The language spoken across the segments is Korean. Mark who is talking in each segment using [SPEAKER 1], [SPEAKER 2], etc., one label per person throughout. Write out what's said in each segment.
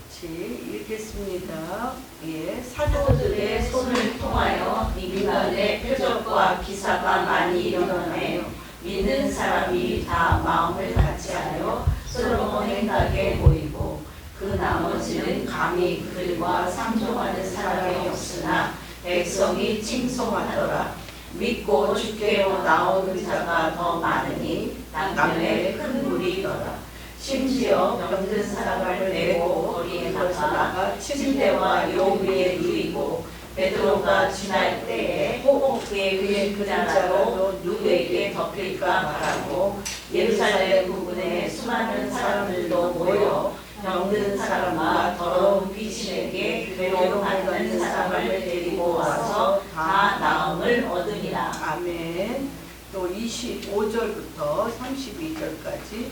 [SPEAKER 1] 같이 읽겠습니다. 예,
[SPEAKER 2] 사도들의 손을 통하여 민간의 표적과 기사가 많이 일어나며 믿는 사람이 다 마음을 같이하여 솔로몬 행각에 모이고 그 나머지는 감히 그들과 상종하는 사람이 없으나 백성이 칭송하더라. 믿고 주께로 나오는 자가 더 많으니 땅변에 큰 무리더라. 심지어 병든 사람을 메고 거리에 나가 침대와 요 위에 누이고 베드로가 지날 때에 혹에 그의 그자로 누구에게 덮일까 말하고 예루살렘 부근에 수많은 사람들도 모여 병든 사람과 더러운 귀신에게 괴로움하는 사람을 데리고 와서 다 나음을 얻으니라.
[SPEAKER 1] 아멘. 또 25절부터 32절까지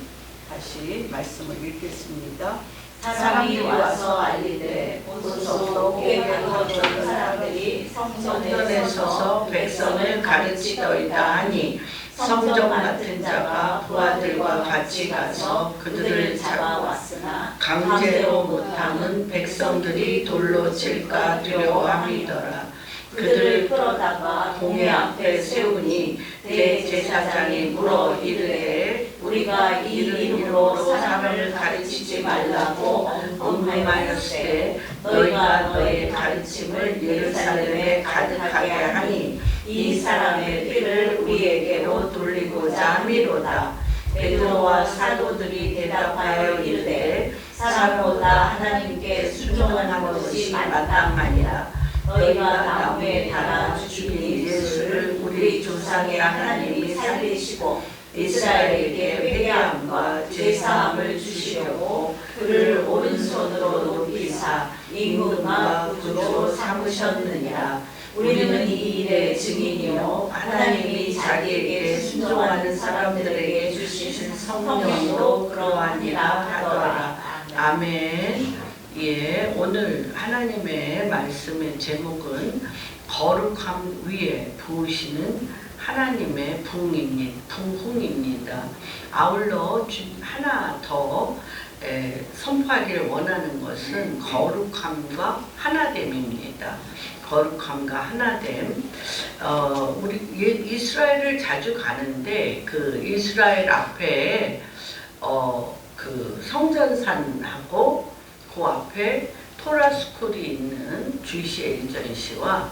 [SPEAKER 1] 다시 말씀을 읽겠습니다.
[SPEAKER 2] 사람이 와서 알리되 보소서 깨끗하던 사람들이 성전에 서서 백성을 가르치더이다 하니 성전 맡은 자가 부하들과 같이 가서 그들을 잡아왔으나 강제로 못함은 백성들이 돌로 칠까 두려워함이더라. 그들을 끌어다가 동회 앞에 세우니 대제사장이 물어 이르되 우리가 이 이름으로 사람을 가르치지 말라고 엄명하였으되 너희가 너의 가르침을 예루살렘에 가득하게 하니 이 사람의 피를 우리에게로 돌리고자 함이로다. 베드로와 사도들이 대답하여 이르되 사람보다 하나님께 순종하는 것이 마땅하니라. 너희가 나무에 달아 죽인 예수를 우리 조상의 하나님이 살리시고 이스라엘에게 회개함과 죄사함을 주시려고 그를 오른손으로 높이사 임금과 구주로 삼으셨느니라. 우리는 이 일의 증인이요 하나님이 자기에게 순종하는 사람들에게 주신 성령으로 그러하니라 하더라.
[SPEAKER 3] 아멘. 예, 오늘 하나님의 말씀의 제목은 거룩함 위에 부으시는 하나님의 부흥입니다. 아울러 하나 더 선포하기를 원하는 것은 거룩함과 하나됨입니다. 거룩함과 하나됨. 우리 이스라엘을 자주 가는데 그 이스라엘 앞에 그 성전산하고 그 앞에 토라스쿨이 있는 주이시 에이전시와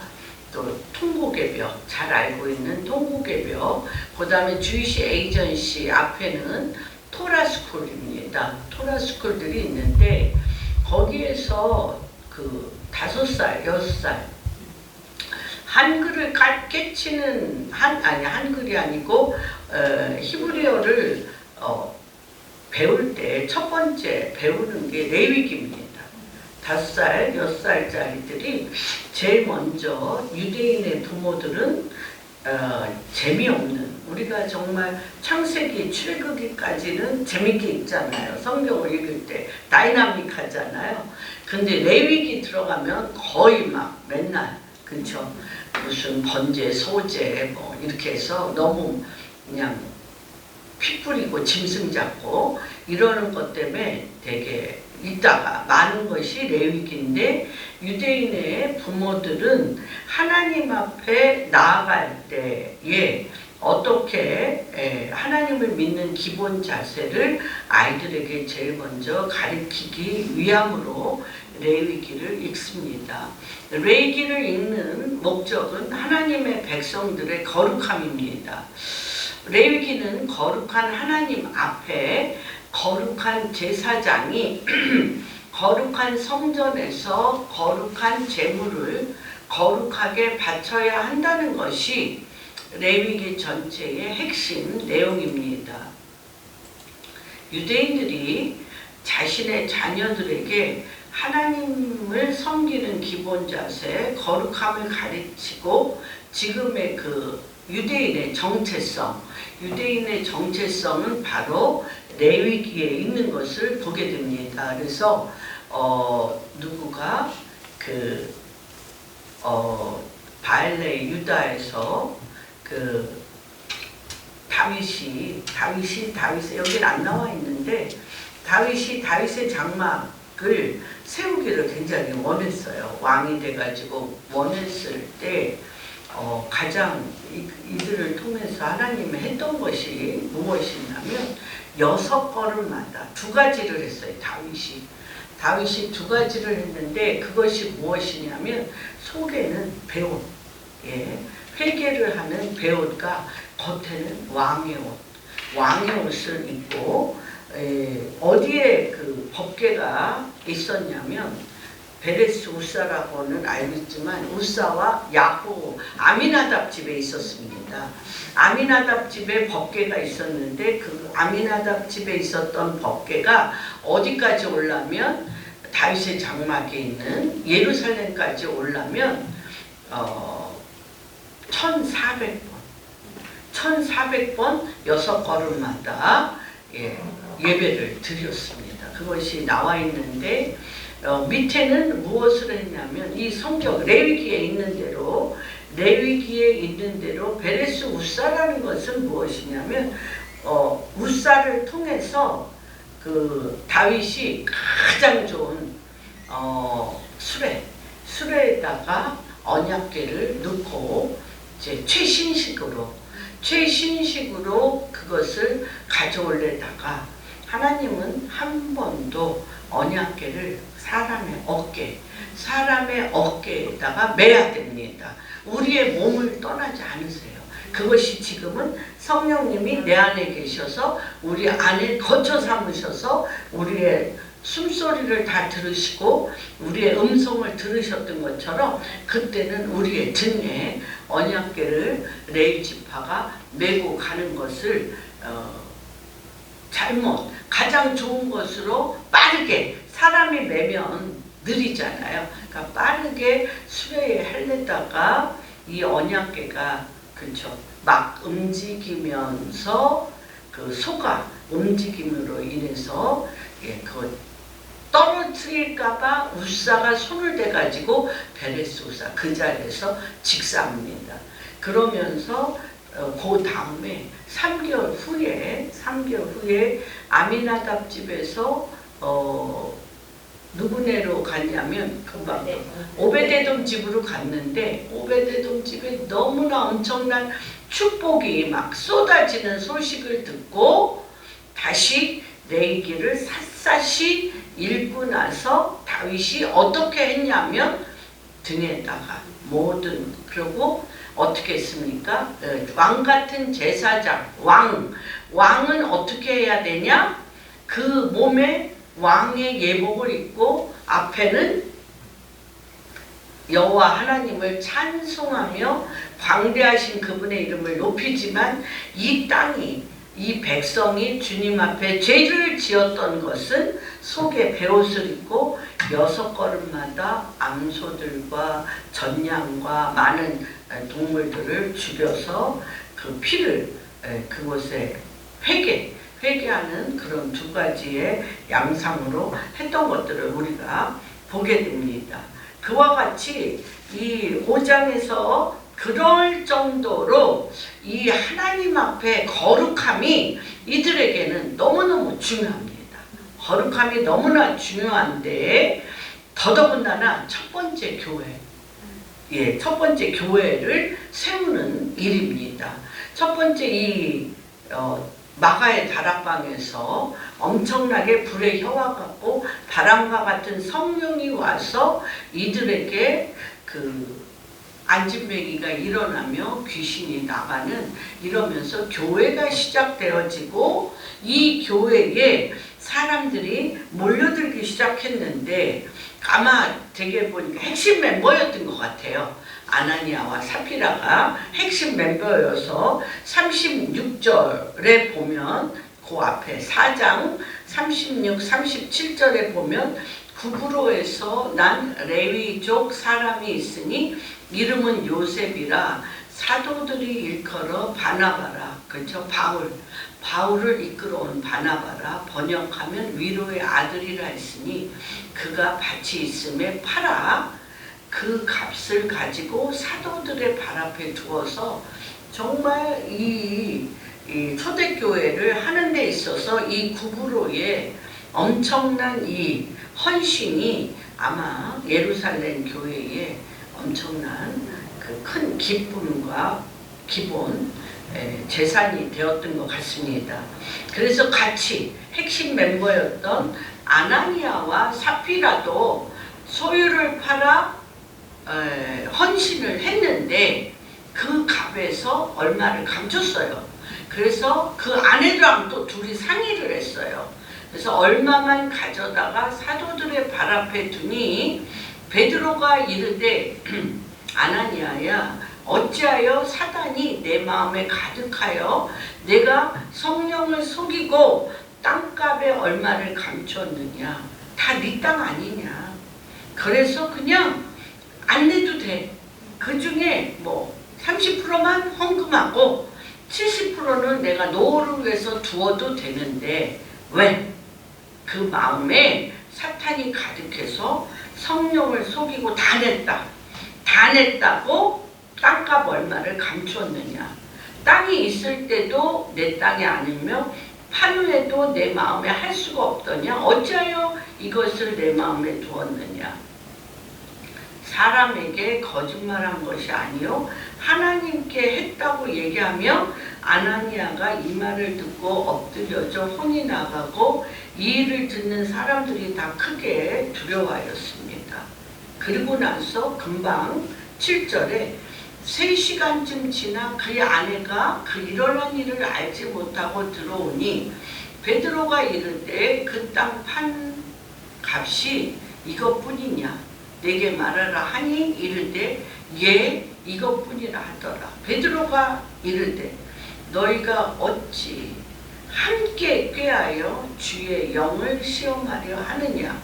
[SPEAKER 3] 또 통곡의 벽, 잘 알고 있는 통곡의 벽, 그 다음에 주이시 에이전시 앞에는 토라스쿨입니다. 토라스쿨들이 있는데 거기에서 그 5살, 6살 한글을 깨치는 한글이 아니고 히브리어를 배울 때 첫 번째 배우는 게 레위기입니다. 5살, 6살짜리들이 제일 먼저 유대인의 부모들은 재미없는 우리가 정말 창세기 출애굽기까지는 재밌게 읽잖아요. 성경을 읽을 때 다이나믹하잖아요. 근데 레위기 들어가면 거의 막 맨날 그렇죠. 무슨 번제, 소제 뭐 이렇게 해서 너무 그냥 피 뿌리고 짐승 잡고 이러는 것 때문에 되게 있다가 많은 것이 레위기인데 유대인의 부모들은 하나님 앞에 나아갈 때에 어떻게 하나님을 믿는 기본 자세를 아이들에게 제일 먼저 가르치기 위함으로 레위기를 읽습니다. 레위기를 읽는 목적은 하나님의 백성들의 거룩함입니다. 레위기는 거룩한 하나님 앞에 거룩한 제사장이 거룩한 성전에서 거룩한 제물을 거룩하게 바쳐야 한다는 것이 레위기 전체의 핵심 내용입니다. 유대인들이 자신의 자녀들에게 하나님을 섬기는 기본 자세, 거룩함을 가르치고 지금의 그 유대인의 정체성은 바로 레위기에 있는 것을 보게 됩니다. 그래서 누구가 그 바알레 유다에서 그 다윗이 여기는 안 나와 있는데 있는데 다윗이 다윗의 장막을 세우기를 굉장히 원했어요. 왕이 돼가지고 원했을 때 가장 이들을 통해서 하나님이 했던 것이 무엇이냐면 6걸음마다 2가지를 했어요. 다윗이 2가지를 했는데 그것이 무엇이냐면 속에는 베옷, 회개를 하는 베옷과 겉에는 왕의 옷을 입고 어디에 그 법궤가 있었냐면 베레스 우사라고는 알고 있지만 우사와 야후 아미나답 집에 있었습니다. 아미나답 집에 법궤가 있었는데 그 아미나답 집에 있었던 법궤가 어디까지 올라면 다윗의 장막에 있는 예루살렘까지 올라면 1400번 6걸음마다 예배를 드렸습니다. 그것이 나와 있는데 밑에는 무엇을 했냐면 이 성경 레위기에 있는 대로 베레스 우사라는 것은 무엇이냐면 우사를 통해서 그 다윗이 가장 좋은 수레에다가 언약궤를 넣고 이제 최신식으로 그것을 가져올려다가 하나님은 한 번도 언약궤를 사람의 어깨에다가 매야 됩니다. 우리의 몸을 떠나지 않으세요. 그것이 지금은 성령님이 내 안에 계셔서 우리 안에 거처 삼으셔서 우리의 숨소리를 다 들으시고 우리의 음성을 들으셨던 것처럼 그때는 우리의 등에 언약궤를 레위 지파가 메고 가는 것을 가장 좋은 것으로 빠르게 사람이 매면 느리잖아요. 그러니까 빠르게 수레에 할려다가 이 언약궤가 막 움직이면서 그 소가 움직임으로 인해서 그 떨어뜨릴까봐 우사가 손을 대가지고 베레스 우사 그 자리에서 직사합니다. 그러면서 그 다음에 3개월 후에 아미나답 집에서 누구네로 갔냐면 금방 오베데돔 집으로 갔는데 오베데돔 집에 너무나 엄청난 축복이 막 쏟아지는 소식을 듣고 다시 레위기를 샅샅이 읽고 나서 다윗이 어떻게 했냐면 등에다가 그리고 어떻게 했습니까? 왕 같은 제사장 왕은 어떻게 해야 되냐? 그 몸에 왕의 예복을 입고 앞에는 여호와 하나님을 찬송하며 광대하신 그분의 이름을 높이지만 이 백성이 주님 앞에 죄를 지었던 것은 속에 베옷을 입고 6걸음마다 암소들과 전양과 많은 동물들을 죽여서 그 피를 그곳에 회개하는 그런 2가지의 양상으로 했던 것들을 우리가 보게 됩니다. 그와 같이 이 5장에서 그럴 정도로 이 하나님 앞에 거룩함이 이들에게는 너무너무 중요합니다. 거룩함이 너무나 중요한데 더더군다나 첫 번째 교회를 세우는 일입니다. 첫 번째 이 마가의 다락방에서 엄청나게 불의 혀와 같고 바람과 같은 성령이 와서 이들에게 그 안진뱅이가 일어나며 귀신이 나가는 이러면서 교회가 시작되어지고 이 교회에 사람들이 몰려들기 시작했는데 아마 되게 보니까 핵심 멤버였던 것 같아요. 아나니아와 사피라가 핵심 멤버여서 36절에 보면 그 앞에 4장 36, 37절에 보면 구브로에서 난 레위족 사람이 있으니 이름은 요셉이라 사도들이 일컬어 바나바라. 그렇죠? 바울을 이끌어온 바나바라. 번역하면 위로의 아들이라 했으니 그가 밭이 있음에 팔아 그 값을 가지고 사도들의 발 앞에 두어서 정말 이 이 초대교회를 하는 데 있어서 이 구브로의 엄청난 이 헌신이 아마 예루살렘 교회의 엄청난 그 큰 기쁨과 기본 재산이 되었던 것 같습니다. 그래서 같이 핵심 멤버였던 아나니아와 삽비라도 소유를 팔아 헌신을 했는데 그 값에서 얼마를 감췄어요. 그래서 그 아내랑 또 둘이 상의를 했어요. 그래서 얼마만 가져다가 사도들의 발 앞에 두니 베드로가 이르되 아나니아야 어찌하여 사단이 내 마음에 가득하여 내가 성령을 속이고 땅값에 얼마를 감췄느냐. 다 네 땅 아니냐. 그래서 그냥 안 내도 돼. 그 중에 뭐 30%만 헌금하고 70%는 내가 노후를 위해서 두어도 되는데 왜? 그 마음에 사탄이 가득해서 성령을 속이고 다 냈다. 다 냈다고 땅값 얼마를 감추었느냐. 땅이 있을 때도 내 땅이 아니며 판후에도 내 마음에 할 수가 없더냐. 어찌하여 이것을 내 마음에 두었느냐. 사람에게 거짓말한 것이 아니요 하나님께 했다고 얘기하며 아나니아가 이 말을 듣고 엎드려져 혼이 나가고 이 일을 듣는 사람들이 다 크게 두려워하였습니다. 그리고 나서 금방 7절에 3시간쯤 지나 그의 아내가 그 일어난 일을 알지 못하고 들어오니 베드로가 이르되 그 땅 판 값이 이것뿐이냐 내게 말하라 하니 이르되 예 이것뿐이라 하더라. 베드로가 이르되 너희가 어찌 함께 꾀하여 주의 영을 시험하려 하느냐.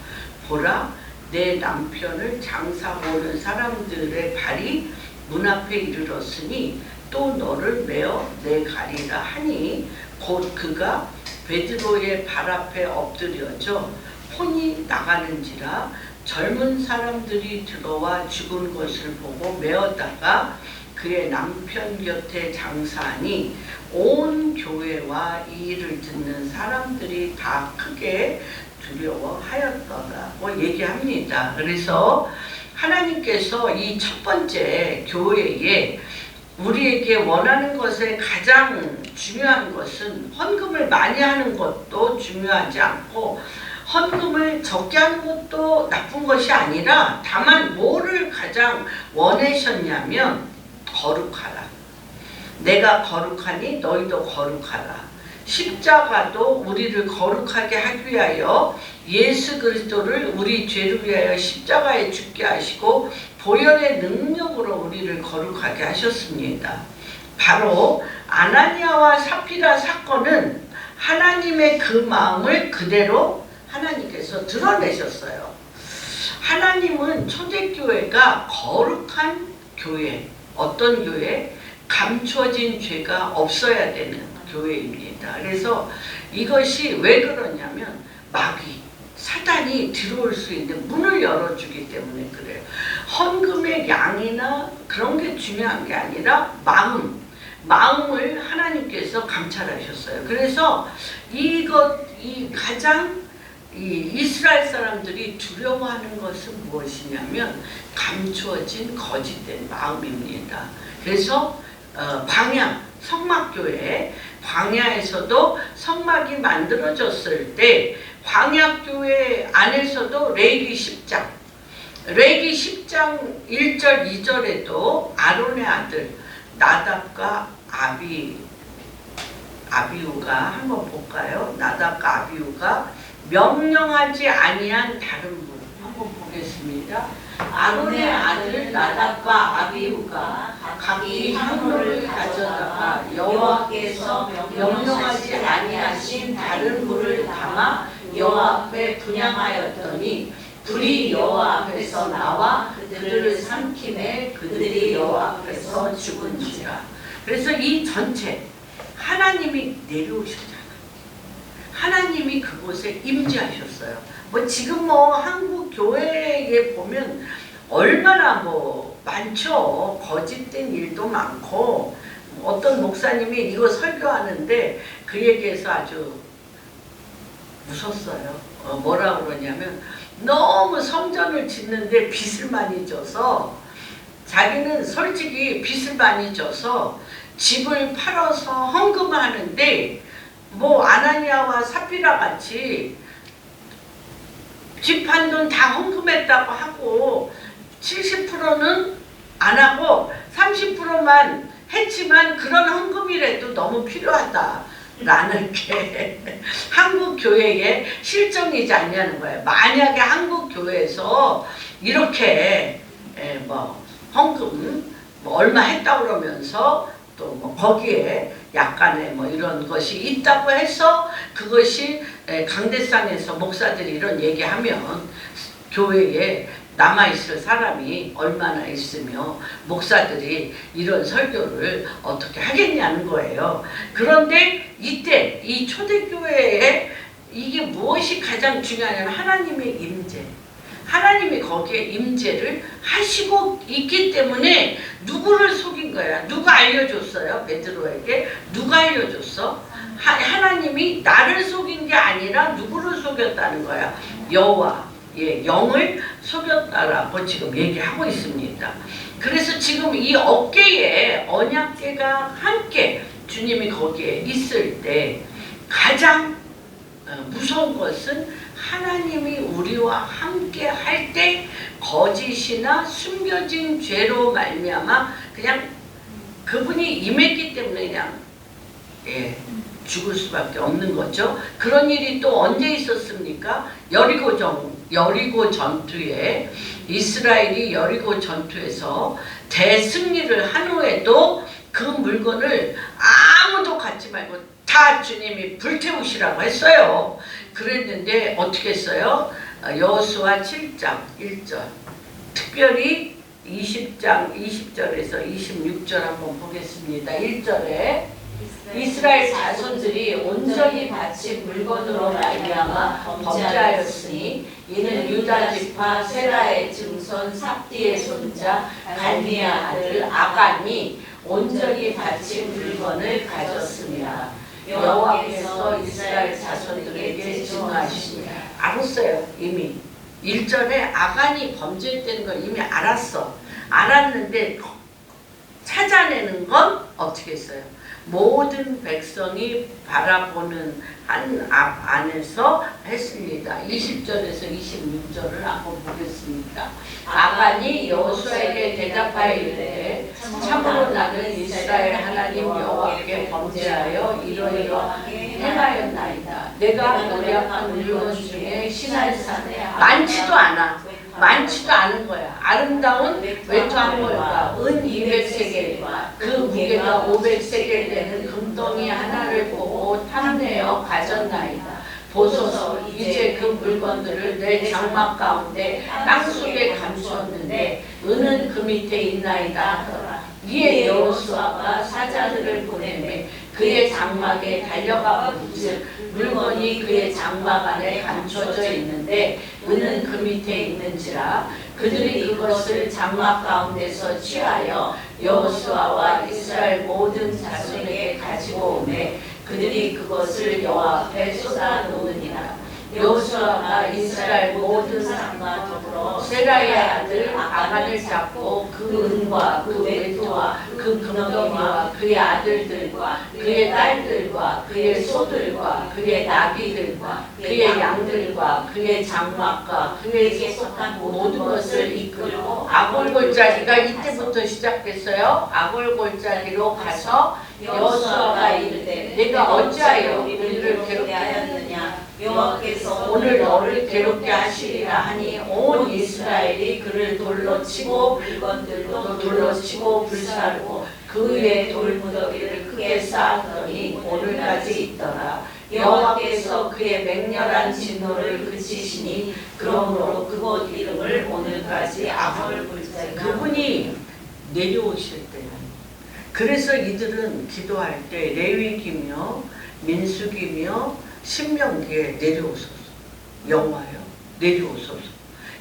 [SPEAKER 3] 보라 내 남편을 장사 보는 사람들의 발이 문 앞에 이르렀으니 또 너를 메어 내가리라 하니 곧 그가 베드로의 발 앞에 엎드려져 혼이 나가는지라 젊은 사람들이 들어와 죽은 것을 보고 메었다가 그의 남편 곁에 장사하니 온 교회와 이 일을 듣는 사람들이 다 크게 두려워하였더라고 얘기합니다. 그래서 하나님께서 이 첫 번째 교회에 우리에게 원하는 것에 가장 중요한 것은 헌금을 많이 하는 것도 중요하지 않고 헌금을 적게 하는 것도 나쁜 것이 아니라 다만 뭐를 가장 원하셨냐면 거룩하라. 내가 거룩하니 너희도 거룩하라. 십자가도 우리를 거룩하게 하기 위하여 예수 그리스도를 우리 죄를 위하여 십자가에 죽게 하시고 보혈의 능력으로 우리를 거룩하게 하셨습니다. 바로 아나니아와 삽비라 사건은 하나님의 그 마음을 그대로 하나님께서 드러내셨어요. 하나님은 초대교회가 거룩한 교회, 어떤 교회? 감춰진 죄가 없어야 되는 교회입니다. 그래서 이것이 왜 그러냐면 마귀, 사단이 들어올 수 있는 문을 열어주기 때문에 그래요. 헌금의 양이나 그런 게 중요한 게 아니라 마음을 하나님께서 감찰하셨어요. 그래서 이 가장 이스라엘 사람들이 두려워하는 것은 무엇이냐면 감추어진 거짓된 마음입니다. 그래서 성막교회 광야에서도 성막이 만들어졌을 때 광야교회 안에서도 레위기 10장 1절 2절에도 아론의 아들 나답과 아비후가 한번 볼까요? 나답과 아비후가 명령하지 아니한 다른 분 한번 보겠습니다. 아론의 아들 나답과 아비후가 각기 향로를 가져다가 여호와께서 명령하지 아니하신 다른 불을 담아 여호와 앞에 분향하였더니 불이 여호와 앞에서 나와 그들을 삼키매 그들이 여호와 앞에서 죽은지라. 그래서 이 전체 하나님이 내려오셨잖아요. 하나님이 그곳에 임재하셨어요. 지금 한국 교회에 보면 얼마나 많죠. 거짓된 일도 많고 어떤 목사님이 이거 설교하는데 그 얘기에서 아주 웃었어요. 뭐라 그러냐면 너무 성전을 짓는데 빚을 많이 져서 자기는 솔직히 빚을 많이 져서 집을 팔아서 헌금하는데 뭐 아나니아와 삽비라 같이 집 판 돈 다 헌금했다고 하고 70%는 안 하고 30%만 했지만 그런 헌금이라도 너무 필요하다라는 게 한국 교회의 실정이지 않냐는 거예요. 만약에 한국 교회에서 이렇게 뭐 헌금 뭐 얼마 했다 그러면서 또 뭐 거기에 약간의 뭐 이런 것이 있다고 해서 그것이 강대상에서 목사들이 이런 얘기하면 교회에 남아있을 사람이 얼마나 있으며 목사들이 이런 설교를 어떻게 하겠냐는 거예요. 그런데 이때 이 초대교회에 이게 무엇이 가장 중요하냐면 하나님의 임재. 하나님이 거기에 임재를 하시고 있기 때문에 누구를 속인 거야? 누가 알려줬어요? 베드로에게? 누가 알려줬어? 하나님이 나를 속인 게 아니라 누구를 속였다는 거야? 여호와. 예, 영을 속였다라고 지금 얘기하고 있습니다. 그래서 지금 이 어깨에 언약궤가 함께 주님이 거기에 있을 때 가장 무서운 것은 하나님이 우리와 함께 할 때 거짓이나 숨겨진 죄로 말미암아 그냥 그분이 임했기 때문에 그냥 죽을 수밖에 없는 거죠. 그런 일이 또 언제 있었습니까? 여리고 전투에 이스라엘이 여리고 전투에서 대승리를 한 후에도 그 물건을 아무도 갖지 말고 다 주님이 불태우시라고 했어요. 그랬는데 어떻게 했어요? 여호수아 7장 1절 특별히 20절에서 26절 한번 보겠습니다. 1절에 이스라엘 자손들이 온전히 바친 물건으로 말미암아 범죄하였으니 이는 유다 지파 세라의 증손 삽디의 손자 갈미야 아들 아간이 온전히 바친 물건을 가졌습니다. 여호와께서 이스라엘 자손들에게 증거하시니라. 알았어요. 이미 1절에 아간이 범죄했다는 걸 이미 알았는데 찾아내는 건 어떻게 했어요? 모든 백성이 바라보는 한 안에서 했습니다. 20절에서 26절을 한번 보겠습니다. 아간이 여호수아에게 대답하여 이르되 참으로 나는 이스라엘 하나님 여호와께 범죄하여 이러이러하게 행하였나이다. 내가 노력한 물건 중에 시날산에 많지도 않은 거야. 아름다운 외투한벌과 은 200세겔과 그 무게가 500세겔 되는 금덩이 하나를 보고 탐내어 가졌나이다. 보소서 이제 그 물건들을 내 장막 가운데 땅속에 감추었는데 은은 그 밑에 있나이다 하더라. 이에 여호수아가 사자들을 보내매 그의 장막에 달려가 본즉 물건이 그의 장막 안에 감춰져 있는데 은은 그 밑에 있는지라. 그들이 그것을 장막 가운데서 취하여 여호수아와 이스라엘 모든 자손에게 가지고 오매 그들이 그것을 여호와 앞에 쏟아놓으니라. 여호수아가 이스라엘 모든 사람과 더불어 세라의 아들 아간을 잡고 그 은과 그 외투와 그 금덩이와 그의 아들들과 그의 딸들과 그의 소들과 그의 나귀들과 그의 양들과 그의 장막과 그에게 속한 모든 것을 이끌고 아골골짜기가 이때부터 시작됐어요. 아골골짜기로 가서 여호수아가 이르되 내가 어찌하여 우리를 괴롭게 하였느냐. 여호와께서 오늘 너를 괴롭게 하시리라 하니 온 이스라엘이 그를 돌로 치고 물건들도 돌로 치고 불사르고 그 위에 돌무더기를 크게 쌓았더니 오늘까지 있더라. 여호와께서 그의 맹렬한 진노를 그치시니 그러므로 그곳 이름을 오늘까지 아골골짜기. 그분이 내려오실 때 그래서 이들은 기도할 때 레위기며 민수기며 신명기에 내려오소서. 여호와여 내려오소서.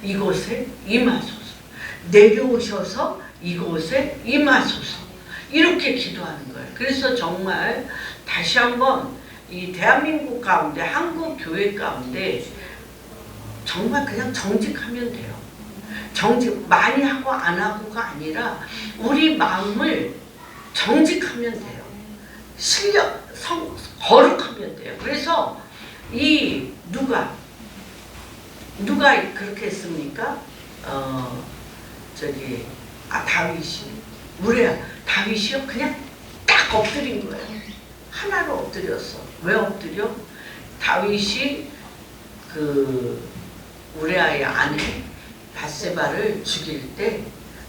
[SPEAKER 3] 이곳에 임하소서. 내려오셔서 이곳에 임하소서. 이렇게 기도하는 거예요. 그래서 정말 다시 한번 이 대한민국 가운데, 한국 교회 가운데 정말 그냥 정직하면 돼요. 정직 많이 하고 안 하고가 아니라 우리 마음을 정직하면 돼요. 거룩하면 돼요. 그래서 이 누가 그렇게 했습니까? 다윗이, 우리야 다윗이요 그냥 딱 엎드린 거예요. 하나로 엎드렸어. 왜 엎드려? 다윗이 그 우리아의 아내 밧세바를 죽일 때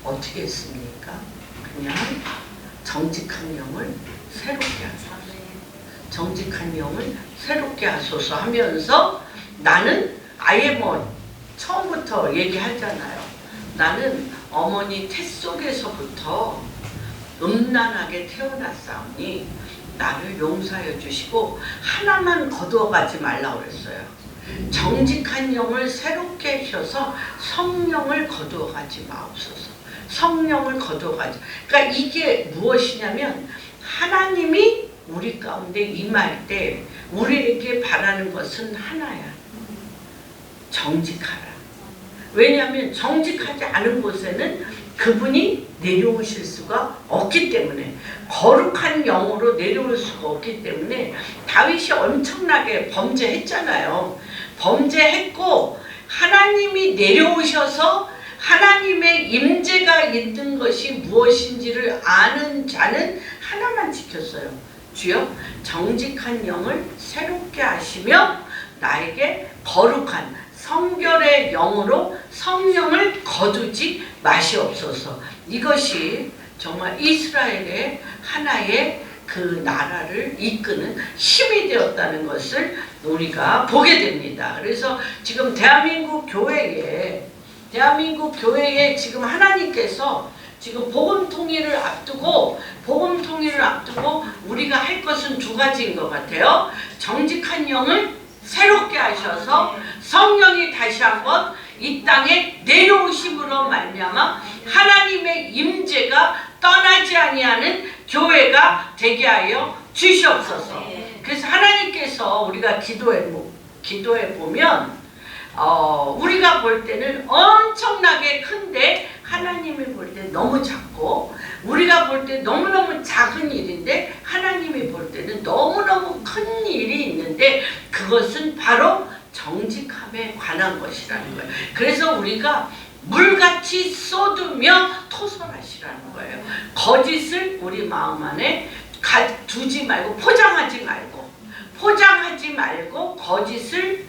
[SPEAKER 3] 어떻게 했습니까? 그냥 정직한 영을 새롭게 하소서. 정직한 영을 새롭게 하소서 하면서 나는 아예 뭐 처음부터 얘기하잖아요. 나는 어머니 태 속에서부터 음란하게 태어났사오니 나를 용서해 주시고 하나만 거두어가지 말라고 그랬어요. 정직한 영을 새롭게 하셔서 성령을 거두어가지 마옵소서. 성령을 거두어가지. 그러니까 이게 무엇이냐면 하나님이 우리 가운데 임할 때 우리에게 바라는 것은 하나야. 정직하라. 왜냐하면 정직하지 않은 곳에는 그분이 내려오실 수가 없기 때문에, 거룩한 영으로 내려올 수가 없기 때문에 다윗이 엄청나게 범죄했잖아요. 범죄했고 하나님이 내려오셔서 하나님의 임재가 있는 것이 무엇인지를 아는 자는 하나만 지켰어요. 주여 정직한 영을 새롭게 하시며 나에게 거룩한 성결의 영으로 성령을 거두지 마시옵소서. 이것이 정말 이스라엘의 하나의 그 나라를 이끄는 힘이 되었다는 것을 우리가 보게 됩니다. 그래서 지금 대한민국 교회에 지금 하나님께서 지금 복음 통일을 앞두고 우리가 할 것은 두 가지인 것 같아요. 정직한 영을 새롭게 하셔서 성령이 다시 한번 이 땅에 내려오심으로 말미암아 하나님의 임재가 떠나지 아니하는 교회가 되게 하여 주시옵소서. 그래서 하나님께서 우리가 기도해 보면 우리가 볼 때는 엄청나게 큰데 하나님이 볼 때 너무 작고, 우리가 볼 때 너무너무 작은 일인데 하나님이 볼 때는 너무너무 큰 일이 있는데 그것은 바로 정직함에 관한 것이라는 거예요. 그래서 우리가 물같이 쏟으며 토설하시라는 거예요. 거짓을 우리 마음 안에 두지 말고 포장하지 말고 거짓을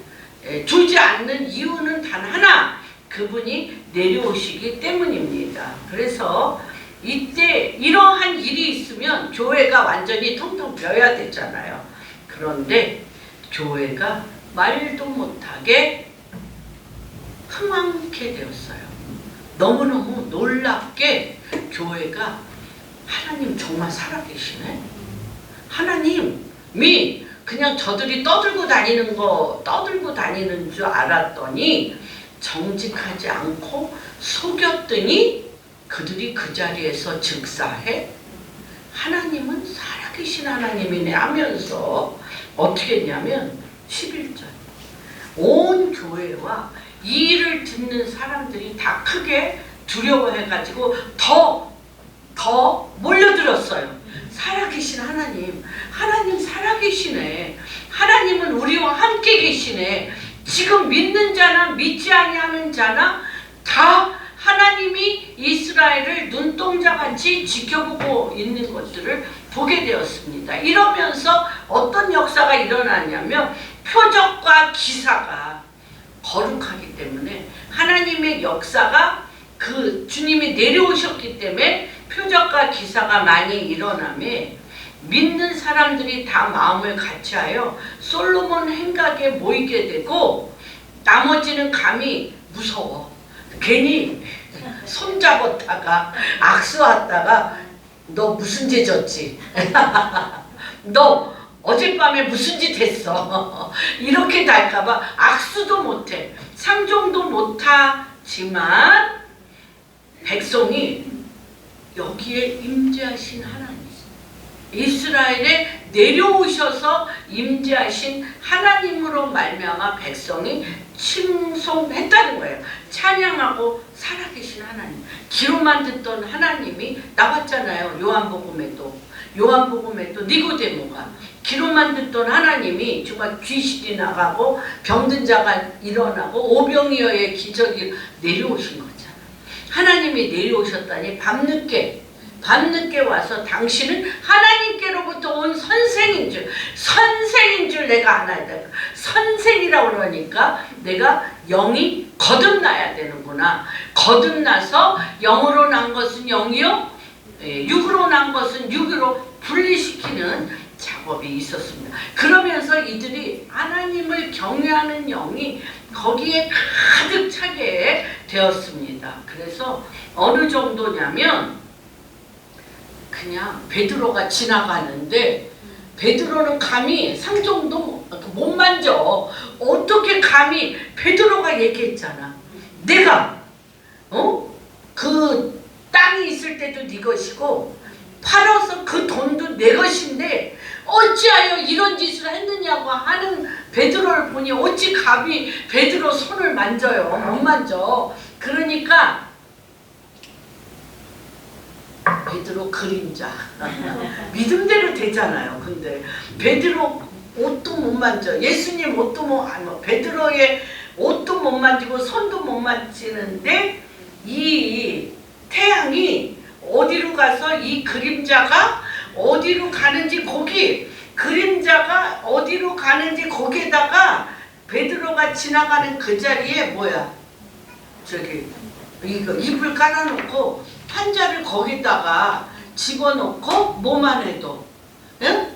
[SPEAKER 3] 두지 않는 이유는 단 하나, 그분이 내려오시기 때문입니다. 그래서 이때 이러한 일이 있으면 교회가 완전히 통통 비어야 되잖아요. 그런데 교회가 말도 못하게 흥황케 되었어요. 너무너무 놀랍게 교회가 하나님 정말 살아계시네. 하나님이 그냥 저들이 떠들고 다니는 줄 알았더니 정직하지 않고 속였더니 그들이 그 자리에서 즉사해 하나님은 살아계신 하나님이네 하면서 어떻게 했냐면 11절 온 교회와 이 일을 듣는 사람들이 다 크게 두려워해가지고 더 몰려들었어요. 살아계신 하나님 살아계시네. 하나님은 우리와 함께 계시네. 지금 믿는 자나 믿지 아니하는 자나 다 하나님이 이스라엘을 눈동자같이 지켜보고 있는 것들을 보게 되었습니다. 이러면서 어떤 역사가 일어나냐면 표적과 기사가 거룩하기 때문에 하나님의 역사가 그 주님이 내려오셨기 때문에 표적과 기사가 많이 일어나며 믿는 사람들이 다 마음을 같이하여 솔로몬 행각에 모이게 되고 나머지는 감히 무서워. 괜히 손잡았다가 악수했다가 너 무슨 죄 졌지? 너 어젯밤에 무슨 짓 했어? 이렇게 달까봐 악수도 못해. 상종도 못하지만 백성이 여기에 임재하신 하나님, 이스라엘에 내려오셔서 임재하신 하나님으로 말미암아 백성이 칭송했다는 거예요. 찬양하고 살아계신 하나님, 귀로만 듣던 하나님이 나왔잖아요. 요한복음에도 니고데모가 귀로만 듣던 하나님이 정말 귀신이 나가고 병든 자가 일어나고 오병이어의 기적이 내려오신 거잖아요. 하나님이 내려오셨다니 밤늦게 와서 당신은 하나님께로부터 온 선생인 줄 내가 알아야 돼. 선생이라고 그러니까 내가 영이 거듭나야 되는구나. 거듭나서 영으로 난 것은 영이요, 육으로 난 것은 육으로 분리시키는 작업이 있었습니다. 그러면서 이들이 하나님을 경외하는 영이 거기에 가득 차게 되었습니다. 그래서 어느 정도냐면 그냥 베드로가 지나가는데 베드로는 감히 상종도 못 만져. 어떻게 감히, 베드로가 얘기했잖아. 내가 그 땅이 있을 때도 네 것이고 팔아서 그 돈도 내 것인데 어찌하여 이런 짓을 했느냐고 하는 베드로를 보니 어찌 감히 베드로 손을 만져요. 못 만져. 그러니까 베드로 그림자 믿음대로 되잖아요. 근데 베드로 옷도 못 만져. 예수님 옷도 베드로의 옷도 못 만지고 손도 못 만지는데 이 태양이 어디로 가서 이 그림자가 어디로 가는지 그림자가 어디로 가는지 거기에다가 베드로가 지나가는 그 자리에 이거 잎을 깔아놓고 환자를 거기다가 집어넣고 뭐만 해도, 응?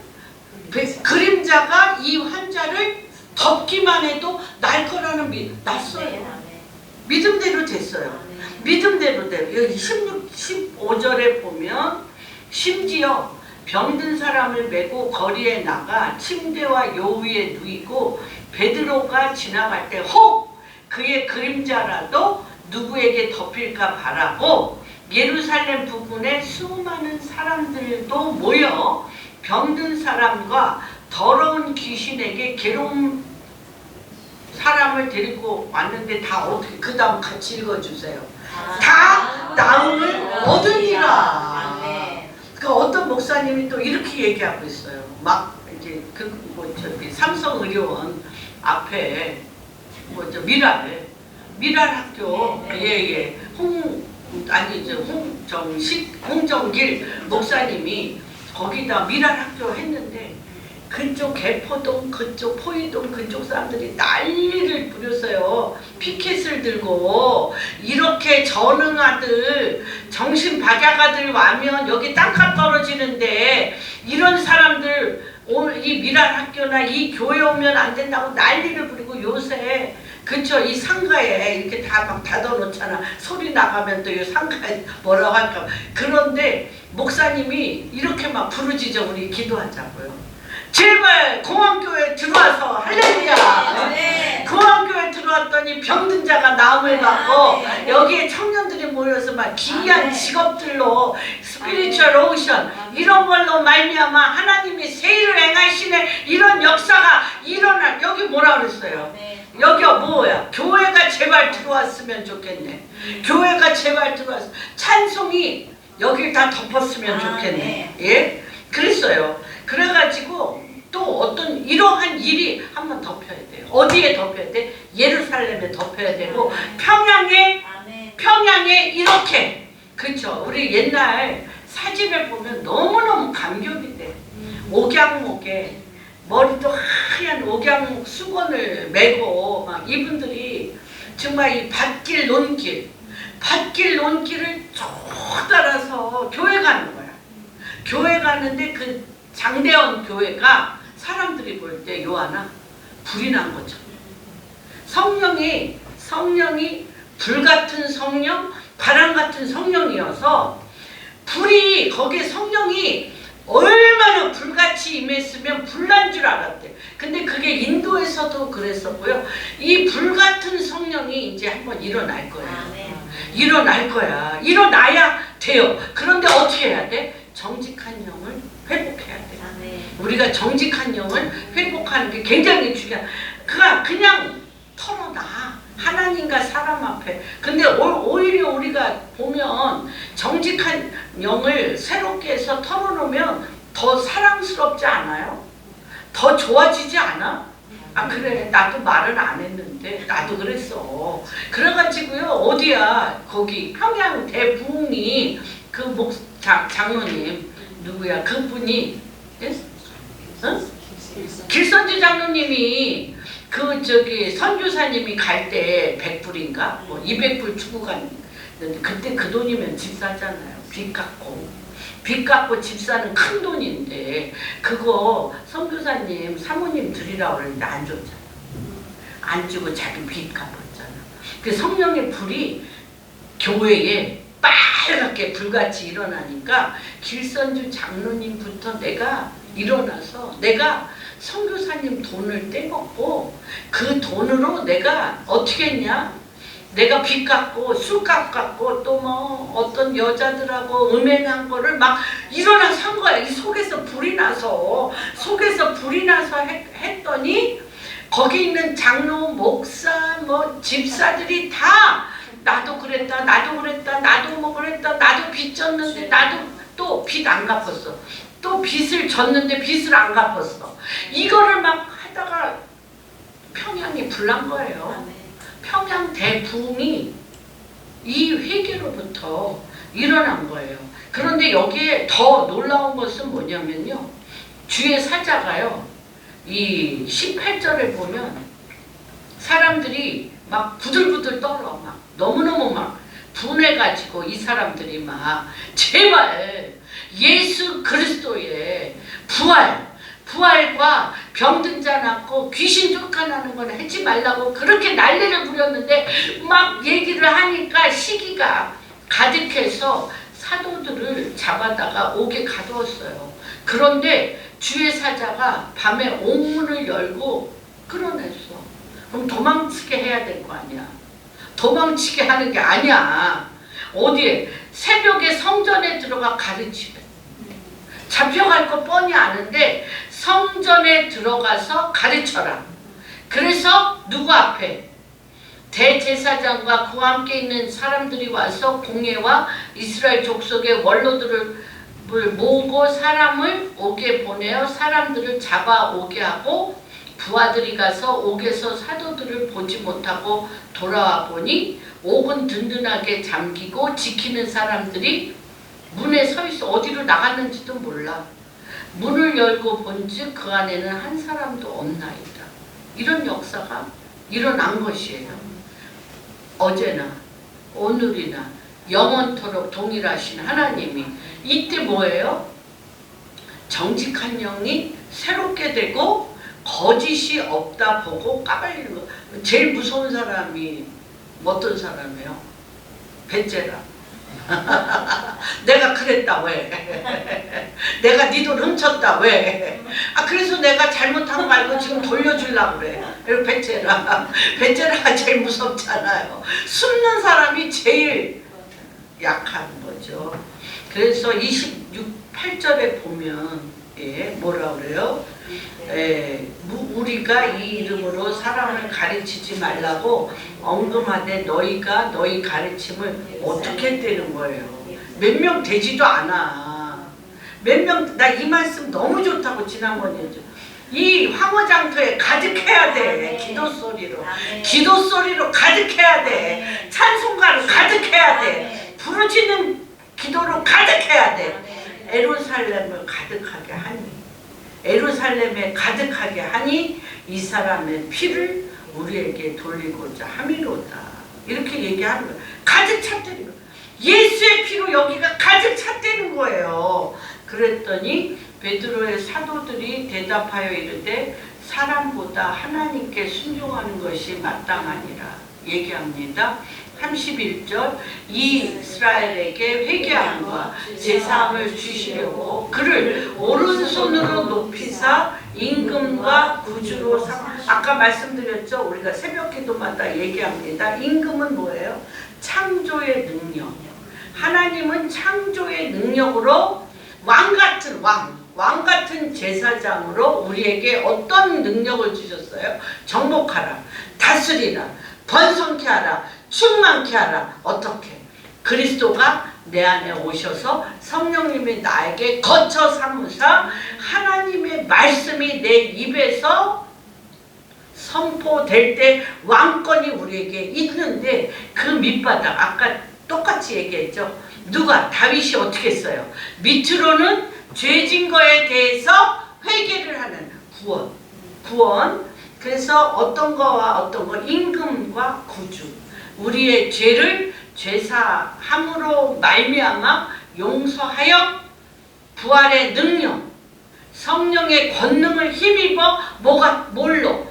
[SPEAKER 3] 그림자가 이 환자를 덮기만 해도 날 거라는 났어요. 믿음대로 됐어요. 믿음대로 돼요. 여기 15절에 보면 심지어 병든 사람을 메고 거리에 나가 침대와 요 위에 누이고 베드로가 지나갈 때 혹 그의 그림자라도 누구에게 덮일까 바라고 예루살렘 부근에 수많은 사람들도 모여 병든 사람과 더러운 귀신에게 괴로운 사람을 데리고 왔는데 다 어떻게, 그 다음 같이 읽어주세요. 다 나음을 얻으니라. 그러니까 어떤 목사님이 또 이렇게 얘기하고 있어요. 막 이제 삼성의료원 앞에 미랄 학교, 홍정길 목사님이 거기다 미랄 학교 했는데 그쪽 개포동, 그쪽 포이동 그쪽 사람들이 난리를 부렸어요. 피켓을 들고 이렇게 전응아들, 정신박약아들 와면 여기 땅값 떨어지는데 이런 사람들 오늘 이 미랄 학교나 이 교회 오면 안 된다고 난리를 부리고 요새 그쵸, 이 상가에 이렇게 다 막 닫아놓잖아. 소리 나가면 또 이 상가에 뭐라고 할까. 그런데 목사님이 이렇게 막 부르짖어. 우리 기도하자고요. 제발 공항교회 들어와서 할렐루야. 공항교회 들어왔더니 병든 자가 나음을 받고 여기에 청년들이 모여서 막 기이한 직업들로 스피리추얼 오션 이런 걸로 말미암아 하나님이 세일을 행하시네. 이런 역사가 일어나. 여기 뭐라 그랬어요? 여기가 뭐야? 교회가 제발 들어왔으면 좋겠네. 교회가 제발 들어왔어. 찬송이 여길 다 덮었으면 좋겠네. 예? 그랬어요. 그래가지고 또 어떤 이러한 일이 한번 덮여야 돼요. 어디에 덮여야 돼? 예루살렘에 덮여야 되고 평양에 이렇게. 그렇죠. 우리 옛날 사진을 보면 너무너무 감격이 돼. 옥양목에 머리도 하얀 옥양 수건을 메고 막 이분들이 정말 이 밭길 논길을 쭉 따라서 교회 가는 거야. 교회 가는데 그 장대원 교회가 사람들이 볼 때 요하나 불이 난 거죠. 성령이 불같은 성령, 바람 같은 성령이어서 불이 거기에 성령이 얼마나 불같이 임했으면 불난 줄 알았대. 근데 그게 인도에서도 그랬었고요. 이 불같은 성령이 이제 한번 일어날 거예요. 일어날 거야. 일어나야 돼요. 그런데 어떻게 해야 돼? 정직한 영을 회복해야 돼. 우리가 정직한 영을 회복하는 게 굉장히 중요해. 그냥 털어놔. 하나님과 사람 앞에. 근데 오히려 우리가 보면 정직한 영을 새롭게 해서 털어놓으면 더 사랑스럽지 않아요? 더 좋아지지 않아? 아 그래 나도 말을 안 했는데 나도 그랬어. 그래가지고요 어디야 거기 평양 대부흥이 그 장로님 누구야 그분이 응? 길선주 장로님이 그 선교사님이 갈 때 100불인가 뭐 200불 주고 갔는데 그때 그 돈이면 집 사잖아요. 빚 갚고 집 사는 큰 돈인데 그거 선교사님 사모님 드리라고 그랬는데 안 줬잖아. 안 주고 자기 빚 갚았잖아. 그 성령의 불이 교회에 빨갛게 불같이 일어나니까 길선주 장로님부터 내가 일어나서 내가 선교사님 돈을 떼먹고 그 돈으로 내가 어떻게 했냐? 내가 빚 갚고 술값 갚고 또 뭐 어떤 여자들하고 음행한 거를 막 일어나서 한 거야. 이 속에서 불이 나서 했더니 거기 있는 장로, 목사, 뭐 집사들이 다 나도 그랬다, 나도 뭐 그랬다, 나도 빚 졌는데 나도 또 빚 안 갚았어. 또 빚을 졌는데 빚을 안 갚았어. 이거를 막 하다가 평양이 불난 거예요. 평양 대부흥이 이 회개로부터 일어난 거예요. 그런데 여기에 더 놀라운 것은 뭐냐면요. 주의 사자가요. 이 18절에 보면 사람들이 막 부들부들 떨어. 막 너무너무 막 분해가지고 이 사람들이 막 제발 예수 그리스도의 부활과 병든 자 낫고 귀신 쫓아나는 건 하지 말라고 그렇게 난리를 부렸는데 막 얘기를 하니까 시기가 가득해서 사도들을 잡아다가 옥에 가두었어요. 그런데 주의 사자가 밤에 옥문을 열고 끌어냈어. 그럼 도망치게 해야 될 거 아니야. 도망치게 하는 게 아니야. 어디에? 새벽에 성전에 들어가 가르치래. 잡혀갈 거 뻔히 아는데 성전에 들어가서 가르쳐라. 그래서 누구 앞에? 대제사장과 그와 함께 있는 사람들이 와서 공회와 이스라엘 족속의 원로들을 모으고 사람을 옥에 보내어 사람들을 잡아오게 하고 부하들이 가서 옥에서 사도들을 보지 못하고 돌아와 보니 옥은 든든하게 잠기고 지키는 사람들이 문에 서 있어. 어디로 나갔는지도 몰라. 문을 열고 본즉 그 안에는 한 사람도 없나이다. 이런 역사가 일어난 것이에요. 어제나 오늘이나 영원토록 동일하신 하나님이 이때 뭐예요? 정직한 영이 새롭게 되고 거짓이 없다 보고 까발리는 거. 제일 무서운 사람이 어떤 사람이에요? 벳제라. 내가 그랬다 왜? 내가 네 돈 훔쳤다 왜? 아 그래서 내가 잘못한 거 알고 지금 돌려주려고 그래. 그리고 벳제라가 제일 무섭잖아요. 숨는 사람이 제일 약한 거죠. 그래서 28절에 보면 뭐라 그래요? 우리가 이 이름으로 사람을 가르치지 말라고 언금하되 너희가 너희 가르침을 어떻게 되는 거예요? 몇 명 되지도 않아. 몇 명, 나 이 말씀 너무 좋다고 지난번에 했죠. 이 황허장터에 가득해야 돼. 기도 소리로 가득해야 돼. 찬송가로 가득해야 돼. 부르짖는 기도로 가득해야 돼. 예루살렘을 가득하게 하니, 예루살렘에 가득하게 하니 이 사람의 피를 우리에게 돌리고자 함이로다. 이렇게 얘기하는 거예요. 가득 찼다는 거예요. 예수의 피로 여기가 가득 찼다는 거예요. 그랬더니 베드로의 사도들이 대답하여 이르되 사람보다 하나님께 순종하는 것이 마땅하니라 얘기합니다. 31절 이스라엘에게 회개함과 제사함을 주시려고 그를 오른손으로 높이사 임금과 구주로 아까 말씀드렸죠. 우리가 새벽기도마다 얘기합니다. 임금은 뭐예요? 창조의 능력, 하나님은 창조의 능력으로 왕 같은 제사장으로 우리에게 어떤 능력을 주셨어요? 정복하라, 다스리라, 번성케 하라, 충만케 하라. 어떻게? 그리스도가 내 안에 오셔서 성령님이 나에게 거처 삼으사 하나님의 말씀이 내 입에서 선포될 때 왕권이 우리에게 있는데, 그 밑바닥 아까 똑같이 얘기했죠. 누가? 다윗이 어떻게 했어요? 밑으로는 죄진 거에 대해서 회개를 하는 구원. 그래서 어떤 거와 어떤 거, 임금과 구주, 우리의 죄를 죄사함으로 말미암아 용서하여 부활의 능력, 성령의 권능을 힘입어 뭘로?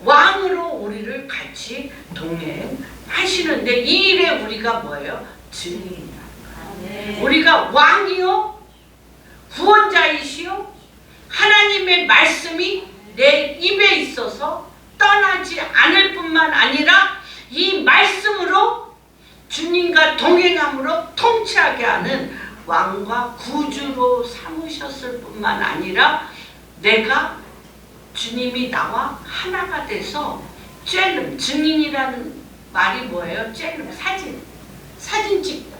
[SPEAKER 3] 왕으로 우리를 같이 동행하시는데, 이 일에 우리가 뭐예요? 증인이다. 우리가 왕이요, 구원자이시요, 하나님의 말씀이 내 입에 있어서 떠나지 않을 뿐만 아니라 이 말씀으로 주님과 동행함으로 통치하게 하는 왕과 구주로 삼으셨을 뿐만 아니라, 내가 주님이 나와 하나가 돼서 쬐름, 증인이라는 말이 뭐예요? 쬐름, 사진 찍다.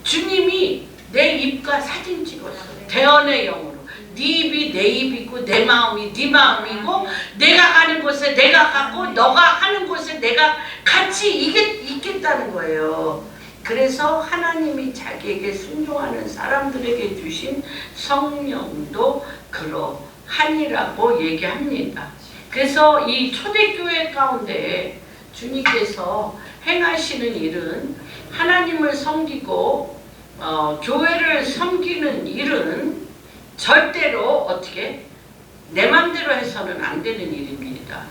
[SPEAKER 3] 주님이 내 입과 사진 찍었어요. 대언의 영으로. 네 입이 내 입이고 내 마음이 네 마음이고, 내가 가는 곳에 내가 가고 너가 하는 곳에 내가 같이 있겠다는 거예요. 그래서 하나님이 자기에게 순종하는 사람들에게 주신 성령도 그러하니라고 얘기합니다. 그래서 이 초대교회 가운데 주님께서 행하시는 일은, 하나님을 섬기고 교회를 섬기는 일은 절대로 어떻게 내 맘대로 해서는 안 되는 일입니다.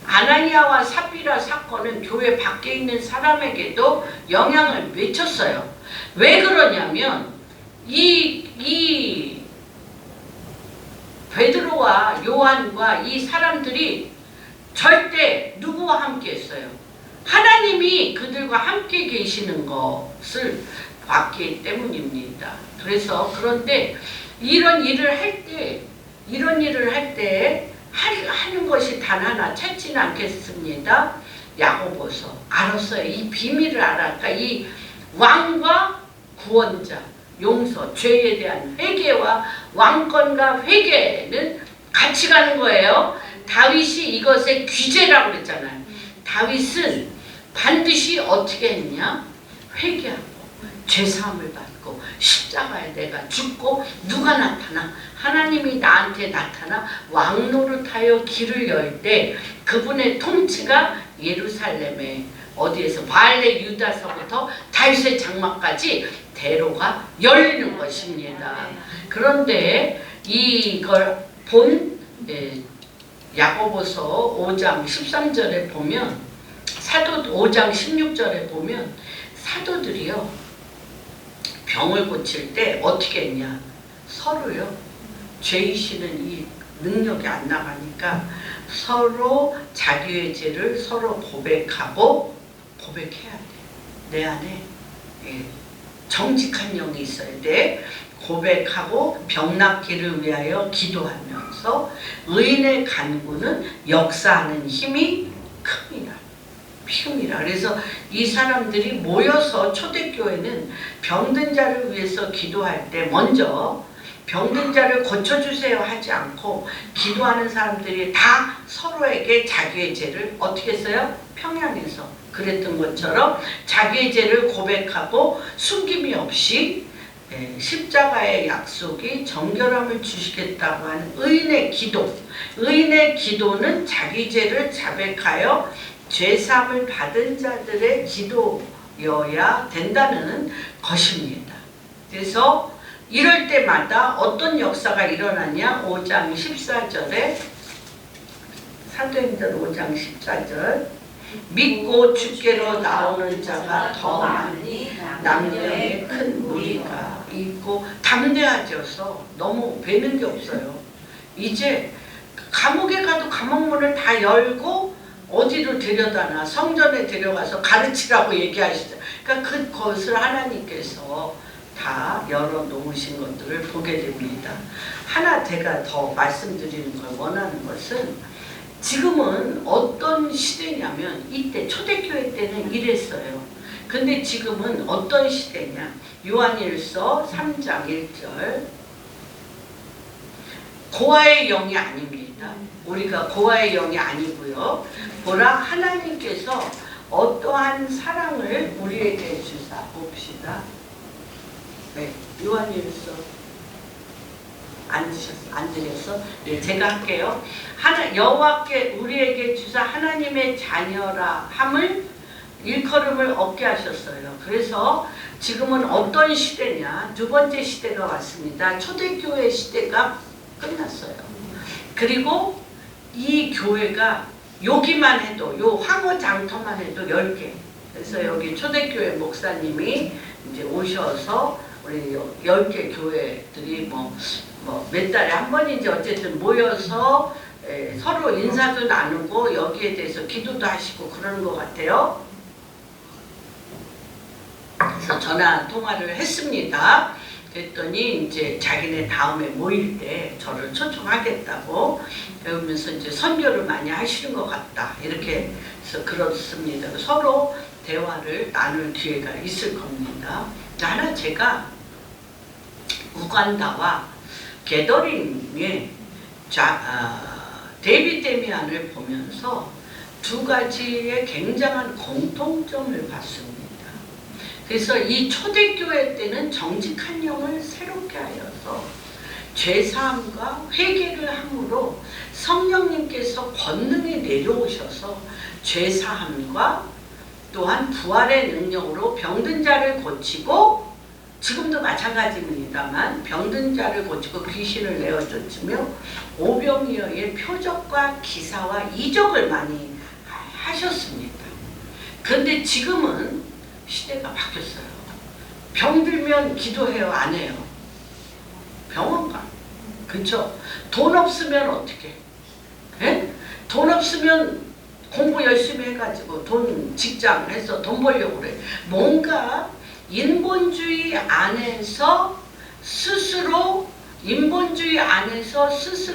[SPEAKER 3] 아나니아와 삽비라 사건은 교회 밖에 있는 사람에게도 영향을 미쳤어요. 왜 그러냐면 이 베드로와 요한과 이 사람들이 절대 누구와 함께 했어요? 하나님이 그들과 함께 계시는 것을 봤기 때문입니다. 그래서 그런데 이런 일을 할 때 하는 것이 단 하나 찾지는 않겠습니다. 야고보서. 알았어요. 이 비밀을 알았다. 이 왕과 구원자, 용서, 죄에 대한 회개와 왕권과 회개는 같이 가는 거예요. 다윗이 이것의 귀재라고 그랬잖아요. 다윗은 반드시 어떻게 했냐? 회개하고 죄사함을 받고 십자가에 내가 죽고, 누가 나타나? 하나님이 나한테 나타나 왕노릇하여 길을 열 때 그분의 통치가 예루살렘에 어디에서 바알레 유다서부터 다윗의 장막까지 대로가 열리는 것입니다. 그런데 이걸 본 야고보서 5장 13절에 보면, 5장 16절에 보면 사도들이요, 병을 고칠 때 어떻게 했냐? 서로요, 죄이시는 이 능력이 안 나가니까 서로 자기의 죄를 서로 고백해야 돼. 내 안에 정직한 영이 있어야 돼. 고백하고 병 낫기를 위하여 기도하면서, 의인의 간구는 역사하는 힘이 큽니다. 그래서 이 사람들이 모여서, 초대교회는 병든 자를 위해서 기도할 때 먼저 병든 자를 고쳐주세요 하지 않고, 기도하는 사람들이 다 서로에게 자기의 죄를 어떻게 했어요? 평양에서 그랬던 것처럼 자기의 죄를 고백하고 숨김이 없이 십자가의 약속이 정결함을 주시겠다고 하는 의인의 기도. 의인의 기도는 자기 죄를 자백하여 죄사함을 받은 자들의 기도여야 된다는 것입니다. 그래서 이럴 때마다 어떤 역사가 일어나냐? 5장 14절에, 사도행전 5장 14절, 믿고 주께로 나오는 자가 더 많으니 남녀의 큰 무리가 있고, 담대해져서 너무 배는 게 없어요. 이제 감옥에 가도 감옥문을 다 열고 어디로 데려다나 성전에 데려가서 가르치라고 얘기하시죠. 그러니까 그것을 하나님께서 다 열어놓으신 것들을 보게 됩니다. 하나 제가 더 말씀드리는 걸 원하는 것은 지금은 어떤 시대냐면 이때 초대교회 때는 이랬어요. 근데 지금은 어떤 시대냐. 요한일서 3장 1절 고아의 영이 아닙니다. 우리가 고아의 영이 아니고요. 보라 하나님께서 어떠한 사랑을 우리에게 주사 봅시다. 네, 요한일서 안 드렸어? 네, 제가 할게요. 여호와께 우리에게 주사 하나님의 자녀라 함을 일컬음을 얻게 하셨어요. 그래서 지금은 어떤 시대냐? 두 번째 시대가 왔습니다. 초대교회 시대가 끝났어요. 그리고 이 교회가 여기만 해도 요 황허 장터만 해도 10개. 그래서 여기 초대교회 목사님이 이제 오셔서 우리 10개 교회들이 몇 달에 한 번인지 어쨌든 모여서 서로 인사도 나누고 여기에 대해서 기도도 하시고 그러는 것 같아요. 그래서 전화 통화를 했습니다. 그랬더니 이제 자기네 다음에 모일 때 저를 초청하겠다고 그러면서 이제 선교를 많이 하시는 것 같다. 이렇게 해서 그렇습니다. 서로 대화를 나눌 기회가 있을 겁니다. 하나 제가 우간다와 게더링의 데이빗 데미안을 보면서 두 가지의 굉장한 공통점을 봤습니다. 그래서 이 초대교회 때는 정직한 영을 새롭게 하여서 죄사함과 회개를 함으로 성령님께서 권능이 내려오셔서 죄사함과 또한 부활의 능력으로 병든 자를 고치고 지금도 마찬가지입니다만 병든 자를 고치고 귀신을 내어쫓으며 오병이어의 표적과 기사와 이적을 많이 하셨습니다. 그런데 지금은 시대가 바뀌었어요. 병들면 기도해요? 안 해요? 병원 가. 그렇죠? 돈 없으면 어떻게? 예? 돈 없으면 공부 열심히 해가지고 돈 직장 해서 돈 벌려고 그래. 뭔가 인본주의 안에서 스스로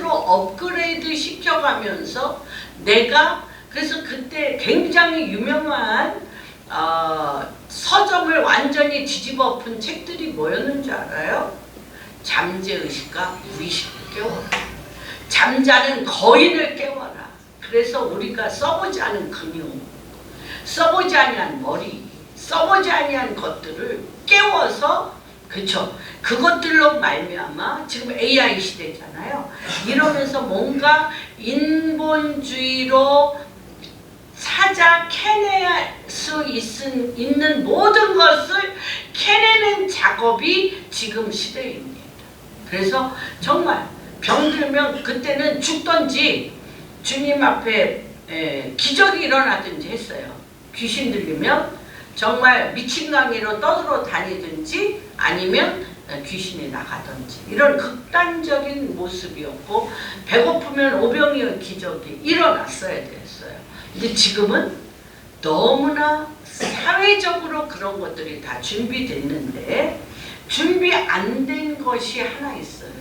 [SPEAKER 3] 업그레이드 시켜가면서 내가 그래서 그때 굉장히 유명한 서점을 완전히 뒤집어 엎은 책들이 뭐였는지 알아요? 잠재의식과 무의식을 깨워라. 잠자는 거인을 깨워라. 그래서 우리가 써보지 않은 근육, 써보지 아니한 머리, 써보지 아니한 것들을 깨워서 그쵸? 그것들로 말미암아 지금 AI 시대잖아요. 이러면서 뭔가 인본주의로 캐낼 수 있는 모든 것을 캐내는 작업이 지금 시대입니다. 그래서 정말 병들면 그때는 죽던지 주님 앞에 기적이 일어나든지 했어요. 귀신 들리면 정말 미친 강의로 떠들어 다니든지 아니면 귀신이 나가든지 이런 극단적인 모습이었고 배고프면 오병이어 기적이 일어났어야 됐어요. 근데 지금은 너무나 사회적으로 그런 것들이 다 준비됐는데 준비 안 된 것이 하나 있어요.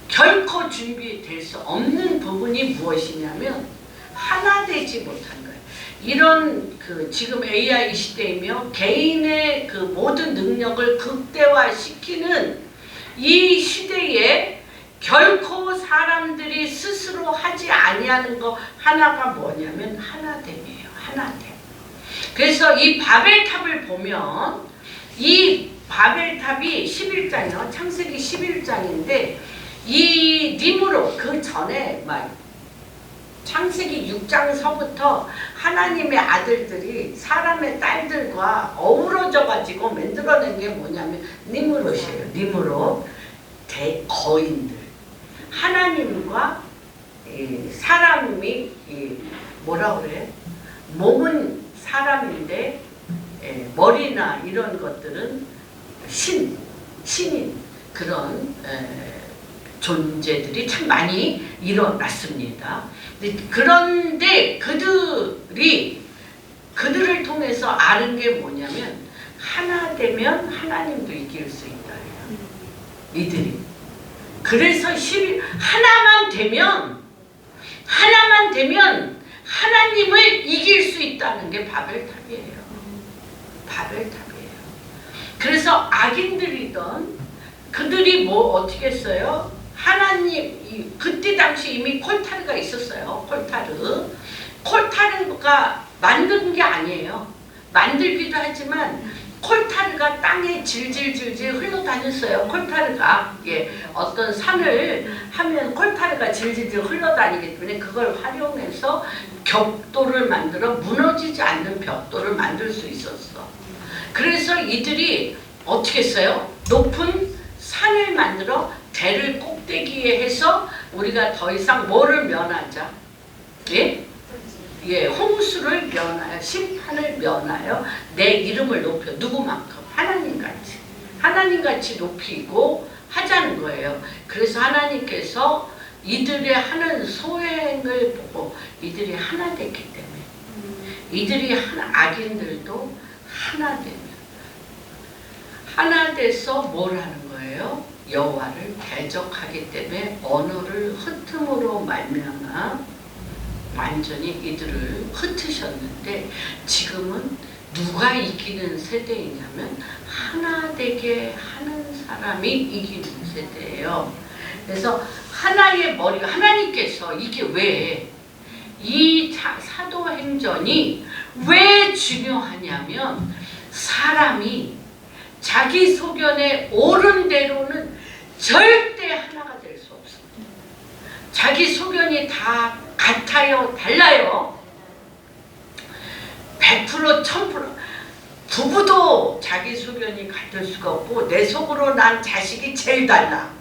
[SPEAKER 3] 결코 준비될 수 없는 부분이 무엇이냐면 하나 되지 못한 거예요. 이런 지금 AI 시대이며 개인의 그 모든 능력을 극대화시키는 이 시대에 결코 사람들이 스스로 하지 아니하는 거 하나가 뭐냐면 하나됨이에요. 하나됨. 그래서 이 바벨탑을 보면 이 바벨탑이 11장이요. 창세기 11장인데 이 니므롯 그 전에 막 창세기 6장서부터 하나님의 아들들이 사람의 딸들과 어우러져 가지고 만들어낸 게 뭐냐면 니므롯이에요. 니므롯 거인들. 하나님과 사람이 뭐라 그래? 몸은 사람인데 머리나 이런 것들은 신인 그런 존재들이 참 많이 일어났습니다. 그런데 그들을 통해서 아는 게 뭐냐면 하나 되면 하나님도 이길 수 있다. 이들이. 그래서 하나만 되면 하나님을 이길 수 있다는 게 바벨탑이에요. 바벨탑이에요. 그래서 악인들이던 그들이 어떻게 했어요? 하나님, 그때 당시 이미 콜타르가 있었어요. 콜타르가 만든 게 아니에요. 만들기도 하지만 콜타르가 땅에 질질질질 흘러다녔어요. 콜타르가 어떤 산을 하면 콜타르가 질질질 흘러다니기 때문에 그걸 활용해서 벽돌을 만들어 무너지지 않는 벽돌을 만들 수 있었어. 그래서 이들이 어떻게 했어요? 높은 산을 만들어 대를 꼭대기에 해서 우리가 더 이상 뭐를 면하자? 홍수를 면하여 심판을 면하여 내 이름을 높여 누구만큼? 하나님같이 높이고 하자는 거예요. 그래서 하나님께서 이들의 하는 소행을 보고 이들이 하나 됐기 때문에 이들이 악인들도 하나 돼서 뭘 하는 거예요? 여호와를 대적하기 때문에 언어를 흩음으로 말미암아 완전히 이들을 흩으셨는데 지금은 누가 이기는 세대이냐면 하나 되게 하는 사람이 이기는 세대예요. 그래서 하나의 머리가 하나님께서 이게 왜 이 사도행전이 왜 중요하냐면 사람이 자기 소견에 옳은 대로는 절대 하나가 될 수 없습니다. 자기 소견이 다 같아요? 달라요? 100% 1000% 부부도 자기 소견이 같을 수가 없고 내 속으로 난 자식이 제일 달라.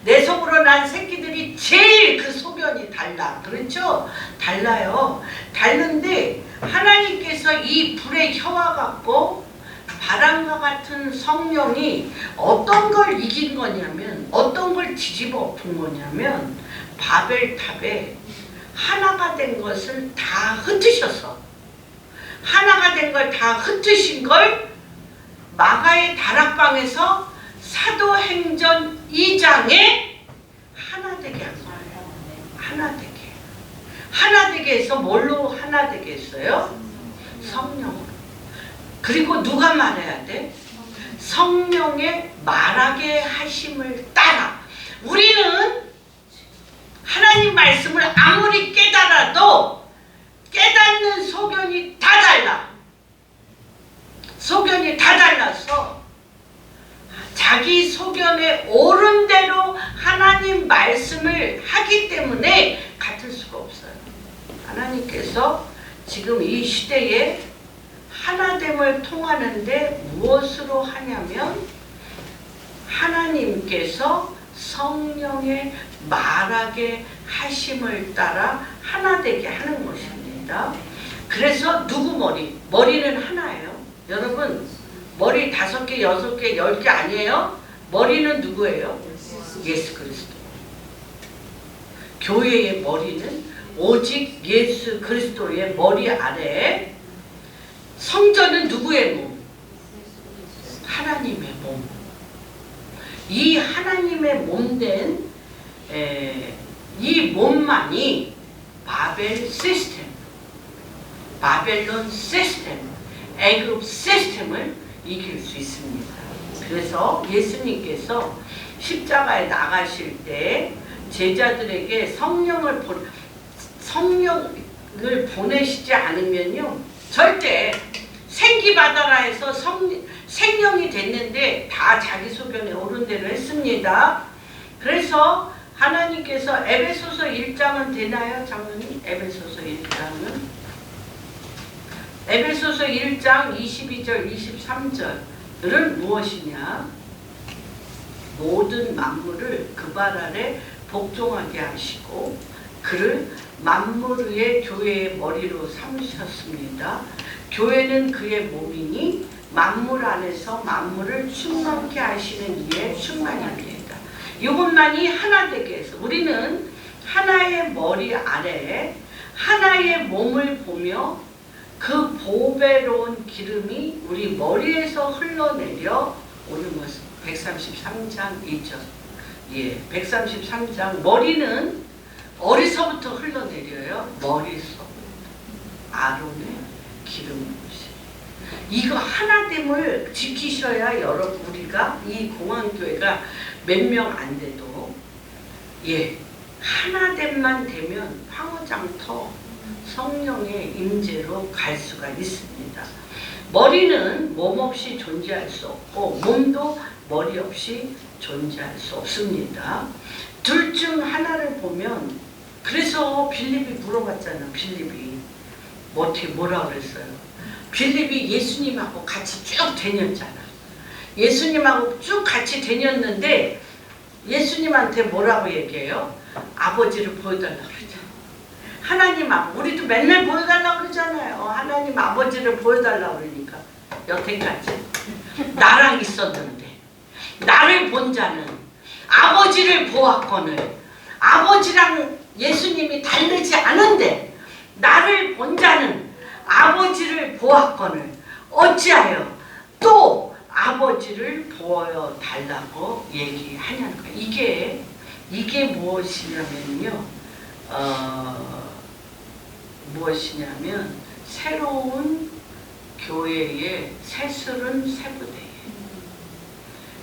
[SPEAKER 3] 내 속으로 난 새끼들이 제일 그 소견이 달라. 그렇죠? 달라요. 다른데 하나님께서 이 불의 혀와 같고 바람과 같은 성령이 어떤 걸 이긴 거냐면 어떤 걸 뒤집어 엎은 거냐면 바벨탑에 하나가 된 것을 다 흩으셨어. 하나가 된 걸 다 흩으신 걸 마가의 다락방에서 사도행전 2장에 하나 되게 한 거예요. 하나 되게. 하나 되게 해서 뭘로 하나 되게 했어요? 성령으로. 그리고 누가 말해야 돼? 성령의 말하게 하심을 따라. 우리는 하나님 말씀을 아무리 깨달아도 깨닫는 소견이 다 달라. 소견이 다 달라서 자기 소견에 옳은 대로 하나님 말씀을 하기 때문에 같을 수가 없어요. 하나님께서 지금 이 시대에 하나됨을 통하는데 무엇으로 하냐면 하나님께서 성령의 말하게 하심을 따라 하나 되게 하는 것입니다. 그래서 누구 머리? 머리는 하나예요. 여러분 머리 5개, 6개, 10개 아니에요? 머리는 누구예요? 예수 그리스도. 교회의 머리는 오직 예수 그리스도의 머리 아래. 성전은 누구의 몸? 하나님의 몸. 이 하나님의 몸된 이 몸만이 바벨 시스템, 바벨론 시스템, 애굽 시스템을 이길 수 있습니다. 그래서 예수님께서 십자가에 나가실 때 제자들에게 성령을 보내시지 않으면요 절대 생기받아라 해서 생명이 됐는데 다 자기 소견에 옳은 대로 했습니다. 그래서 하나님께서 에베소서 1장은 되나요? 장로님? 에베소서 1장은? 에베소서 1장 22절 23절은 무엇이냐? 모든 만물을 그 발 아래 복종하게 하시고 그를 만물 위에 교회의 머리로 삼으셨습니다. 교회는 그의 몸이니 만물 안에서 만물을 충만케 하시는 이의 충만입니다. 이것만이 하나 되게 해서 우리는 하나의 머리 아래 하나의 몸을 보며 그 보배로운 기름이 우리 머리에서 흘러내려 오늘 133장 2절. 예, 133장 머리는 어디서부터 흘러내려요? 머리에서. 아론의 기름을 이거 하나됨을 지키셔야 여러분 우리가 이 공항교회가 몇 명 안 돼도 예 하나됨만 되면 황홀장터 성령의 임재로 갈 수가 있습니다. 머리는 몸 없이 존재할 수 없고 몸도 머리 없이 존재할 수 없습니다. 둘 중 하나를 보면 그래서 빌립이 물어봤잖아. 빌립이 뭐라 그랬어요? 빌립이 예수님하고 같이 쭉 다녔잖아. 예수님하고 쭉 같이 다녔는데 예수님한테 뭐라고 얘기해요? 아버지를 보여달라고 그러잖아. 하나님하고 우리도 맨날 보여달라고 그러잖아요. 하나님 아버지를 보여달라고 그러니까 여태까지 나랑 있었는데 나를 본 자는 아버지를 보았거늘 아버지랑 예수님이 다르지 않은데 나를 본 자는 아버지를 보았거늘 어찌하여 또 아버지를 보여달라고 얘기하냐는 거예요. 이게 무엇이냐면요. 무엇이냐면 새로운 교회의 새스른 세부대예요.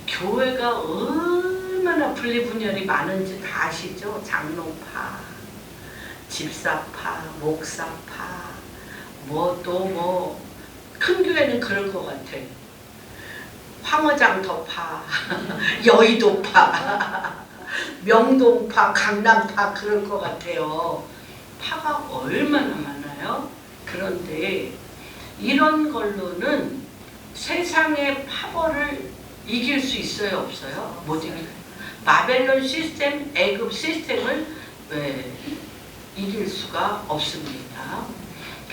[SPEAKER 3] 교회가 얼마나 분리분열이 많은지 다 아시죠? 장로파, 집사파, 목사파, 큰 교회는 그럴 것 같아. 황허장터파, 여의도파, 명동파, 강남파 그럴 것 같아요. 파가 얼마나 많아요? 그런데 이런 걸로는 세상의 파벌을 이길 수 있어요? 없어요? 못 이겨요. 바벨론 시스템, 애굽 시스템을 이길 수가 없습니다.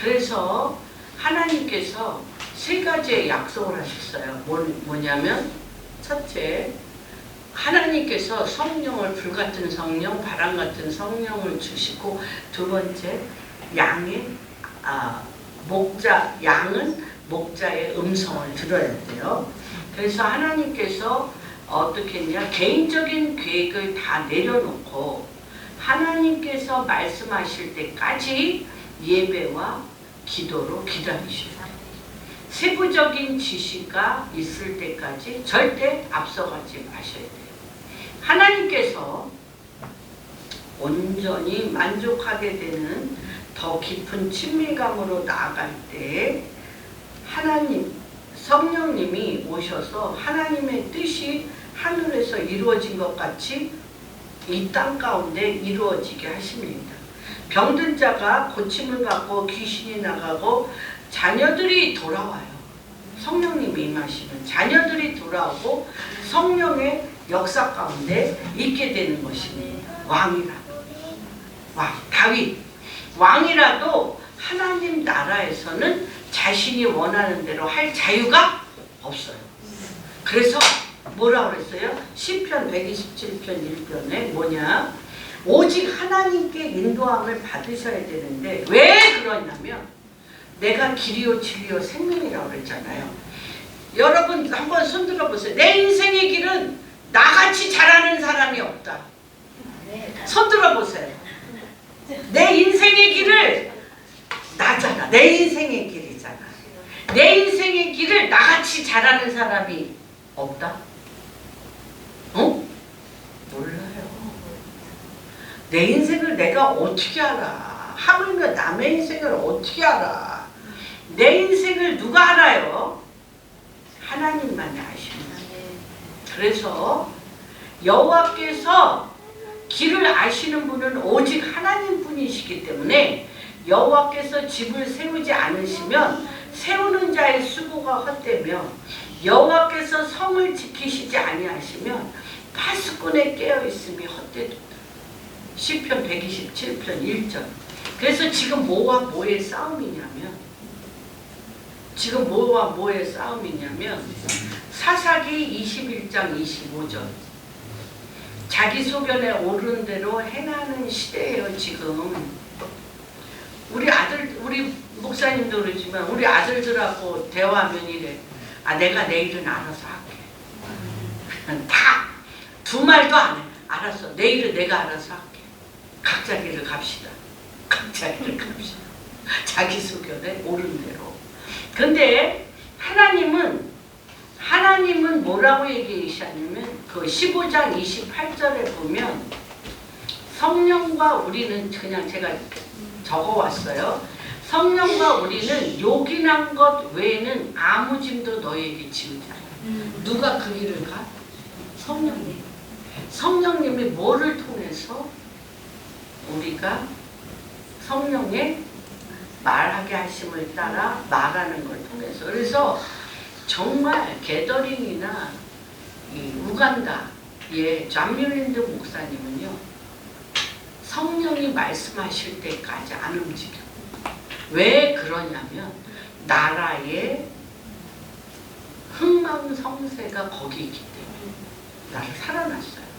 [SPEAKER 3] 그래서 하나님께서 세 가지의 약속을 하셨어요. 뭐냐면 첫째, 하나님께서 성령을 불같은 성령, 바람같은 성령을 주시고 두 번째, 양은 목자의 음성을 들어야 돼요. 그래서 하나님께서 어떻게 했냐, 개인적인 계획을 다 내려놓고 하나님께서 말씀하실 때까지 예배와 기도로 기다리셔야 돼요. 세부적인 지시가 있을 때까지 절대 앞서가지 마셔야 돼요. 하나님께서 온전히 만족하게 되는 더 깊은 친밀감으로 나아갈 때 하나님, 성령님이 오셔서 하나님의 뜻이 하늘에서 이루어진 것 같이 이 땅 가운데 이루어지게 하십니다. 병든 자가 고침을 받고 귀신이 나가고 자녀들이 돌아와요. 성령님이 임하시면 자녀들이 돌아오고 성령의 역사 가운데 있게 되는 것입니다. 다윗 왕이라도 하나님 나라에서는 자신이 원하는 대로 할 자유가 없어요. 그래서 뭐라고 그랬어요? 시편 127편 1편에 뭐냐? 오직 하나님께 인도함을 받으셔야 되는데 왜 그러냐면 내가 길이요 진리요 생명이라고 그랬잖아요. 여러분 한번 손들어 보세요. 내 인생의 길은 나같이 잘하는 사람이 없다. 손들어 보세요. 내 인생의 길을 나잖아. 내 인생의 길이잖아. 내 인생의 길을 나같이 잘하는 사람이 없다? 몰라요. 내 인생을 내가 어떻게 알아? 하물며 남의 인생을 어떻게 알아? 내 인생을 누가 알아요? 하나님만이 아십니다. 그래서 여호와께서 길을 아시는 분은 오직 하나님 분이시기 때문에 여호와께서 집을 세우지 않으시면 세우는 자의 수고가 헛되며 여호와께서 성을 지키시지 아니하시면 파수꾼에 깨어있음이 헛되도다. 시편 127편 1절. 그래서 지금 뭐와 뭐의 싸움이냐면 사사기 21장 25절. 자기 소견에 오른 대로 행하는 시대예요 지금. 우리 아들, 우리 목사님도 그러지만 우리 아들들하고 대화하면 이래. 아, 내가 내일은 알아서 할게. 다 두 말도 안 해. 알았어. 내일은 내가 알아서 할게. 각자 길을 갑시다. 각자 길을 갑시다. 자기 소견에 오른 대로. 근데 하나님은 뭐라고 얘기하시냐면 그 15장 28절에 보면 성령과 우리는, 그냥 제가 적어왔어요. 성령과 우리는 요긴한 것 외에는 아무 짐도 너에게 지우지 않아. 누가 그 길을 가? 성령님. 성령님이 뭐를 통해서 우리가 성령의 말하게 하심을 따라 말하는 걸 통해서. 그래서 정말 게더링이나 이 우간다의 잠뮤린드 목사님은요, 성령이 말씀하실 때까지 안 움직여. 왜 그러냐면 나라의 흥망성쇠가 거기 있기 때문에. 나를 살아났어요.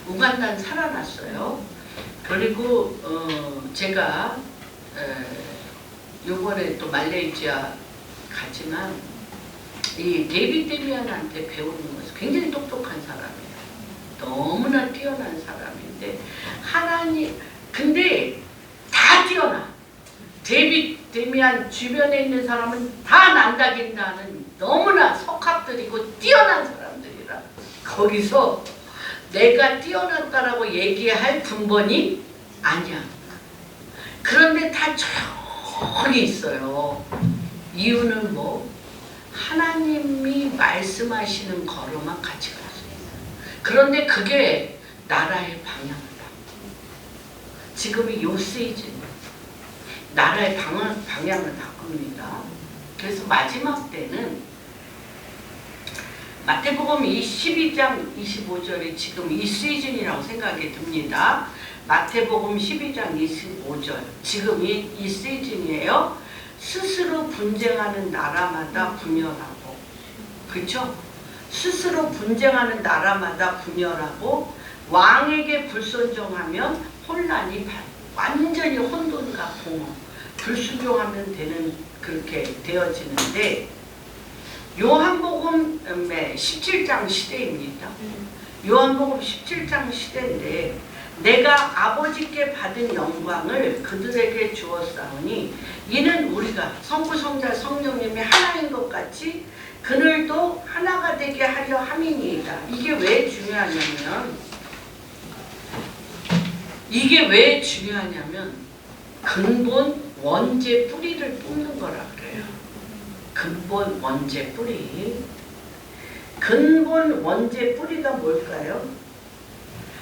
[SPEAKER 3] 우간다는 살아났어요. 그리고 제가 요번에 또 말레이시아 가지만 이 데이비드 데미안한테 배우는 것은 굉장히 똑똑한 사람이에요. 너무나 뛰어난 사람인데 근데 다 뛰어나. 데이비드 데미안 주변에 있는 사람은 다 난다긴다는 너무나 석학들이고 뛰어난 사람들이라 거기서 내가 뛰어났다라고 얘기할 근본이 아니야. 그런데 다 조용히 있어요. 이유는 뭐? 하나님이 말씀하시는 거로만 같이 갈 수 있어요. 그런데 그게 나라의 방향을 바꿔. 지금이 요 시즌 나라의 방향을 바꿉니다. 그래서 마지막 때는 마태복음 12장 25절이 지금 이 시즌이라고 생각이 듭니다. 마태복음 12장 25절 지금이 이 시즌이에요. 스스로 분쟁하는 나라마다 분열하고, 그렇죠? 스스로 분쟁하는 나라마다 분열하고 왕에게 불순종하면 혼란이 완전히 혼돈과 공허, 불순종하면 되는 그렇게 되어지는데 요한복음의 17장 시대입니다. 요한복음 17장 시대인데 내가 아버지께 받은 영광을 그들에게 주었사오니 이는 우리가 성부성자 성령님이 하나인 것 같이 그들도 하나가 되게 하려 함이니이다. 이게 왜 중요하냐면 근본 원죄 뿌리를 뽑는 거라 그래요. 근본 원죄 뿌리. 근본 원죄 뿌리가 뭘까요?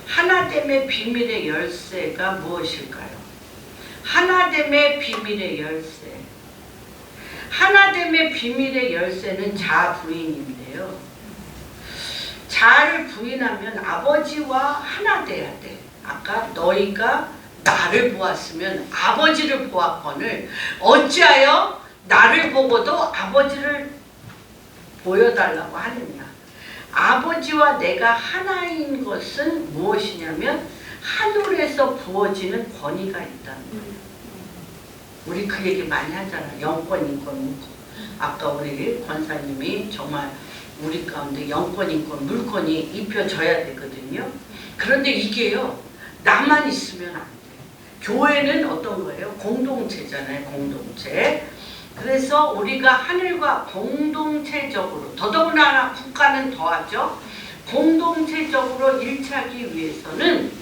[SPEAKER 3] 하나됨의 비밀의 열쇠가 무엇일까요? 하나됨의 비밀의 열쇠. 하나됨의 비밀의 열쇠는 자아 부인인데요. 자아를 부인하면 아버지와 하나 돼야 돼. 아까 너희가 나를 보았으면 아버지를 보았거늘 어찌하여 나를 보고도 아버지를 보여달라고 하느냐. 아버지와 내가 하나인 것은 무엇이냐면 하늘에서 부어지는 권위가 있다는 거예요. 우리 그 얘기 많이 하잖아. 영권, 인권, 물권. 아까 우리 권사님이 정말 우리 가운데 영권, 인권, 물권이 입혀져야 되거든요. 그런데 이게요, 나만 있으면 안 돼. 교회는 어떤 거예요? 공동체잖아요. 공동체. 그래서 우리가 하늘과 공동체적으로, 더더구나 국가는 더하죠. 공동체적으로 일치하기 위해서는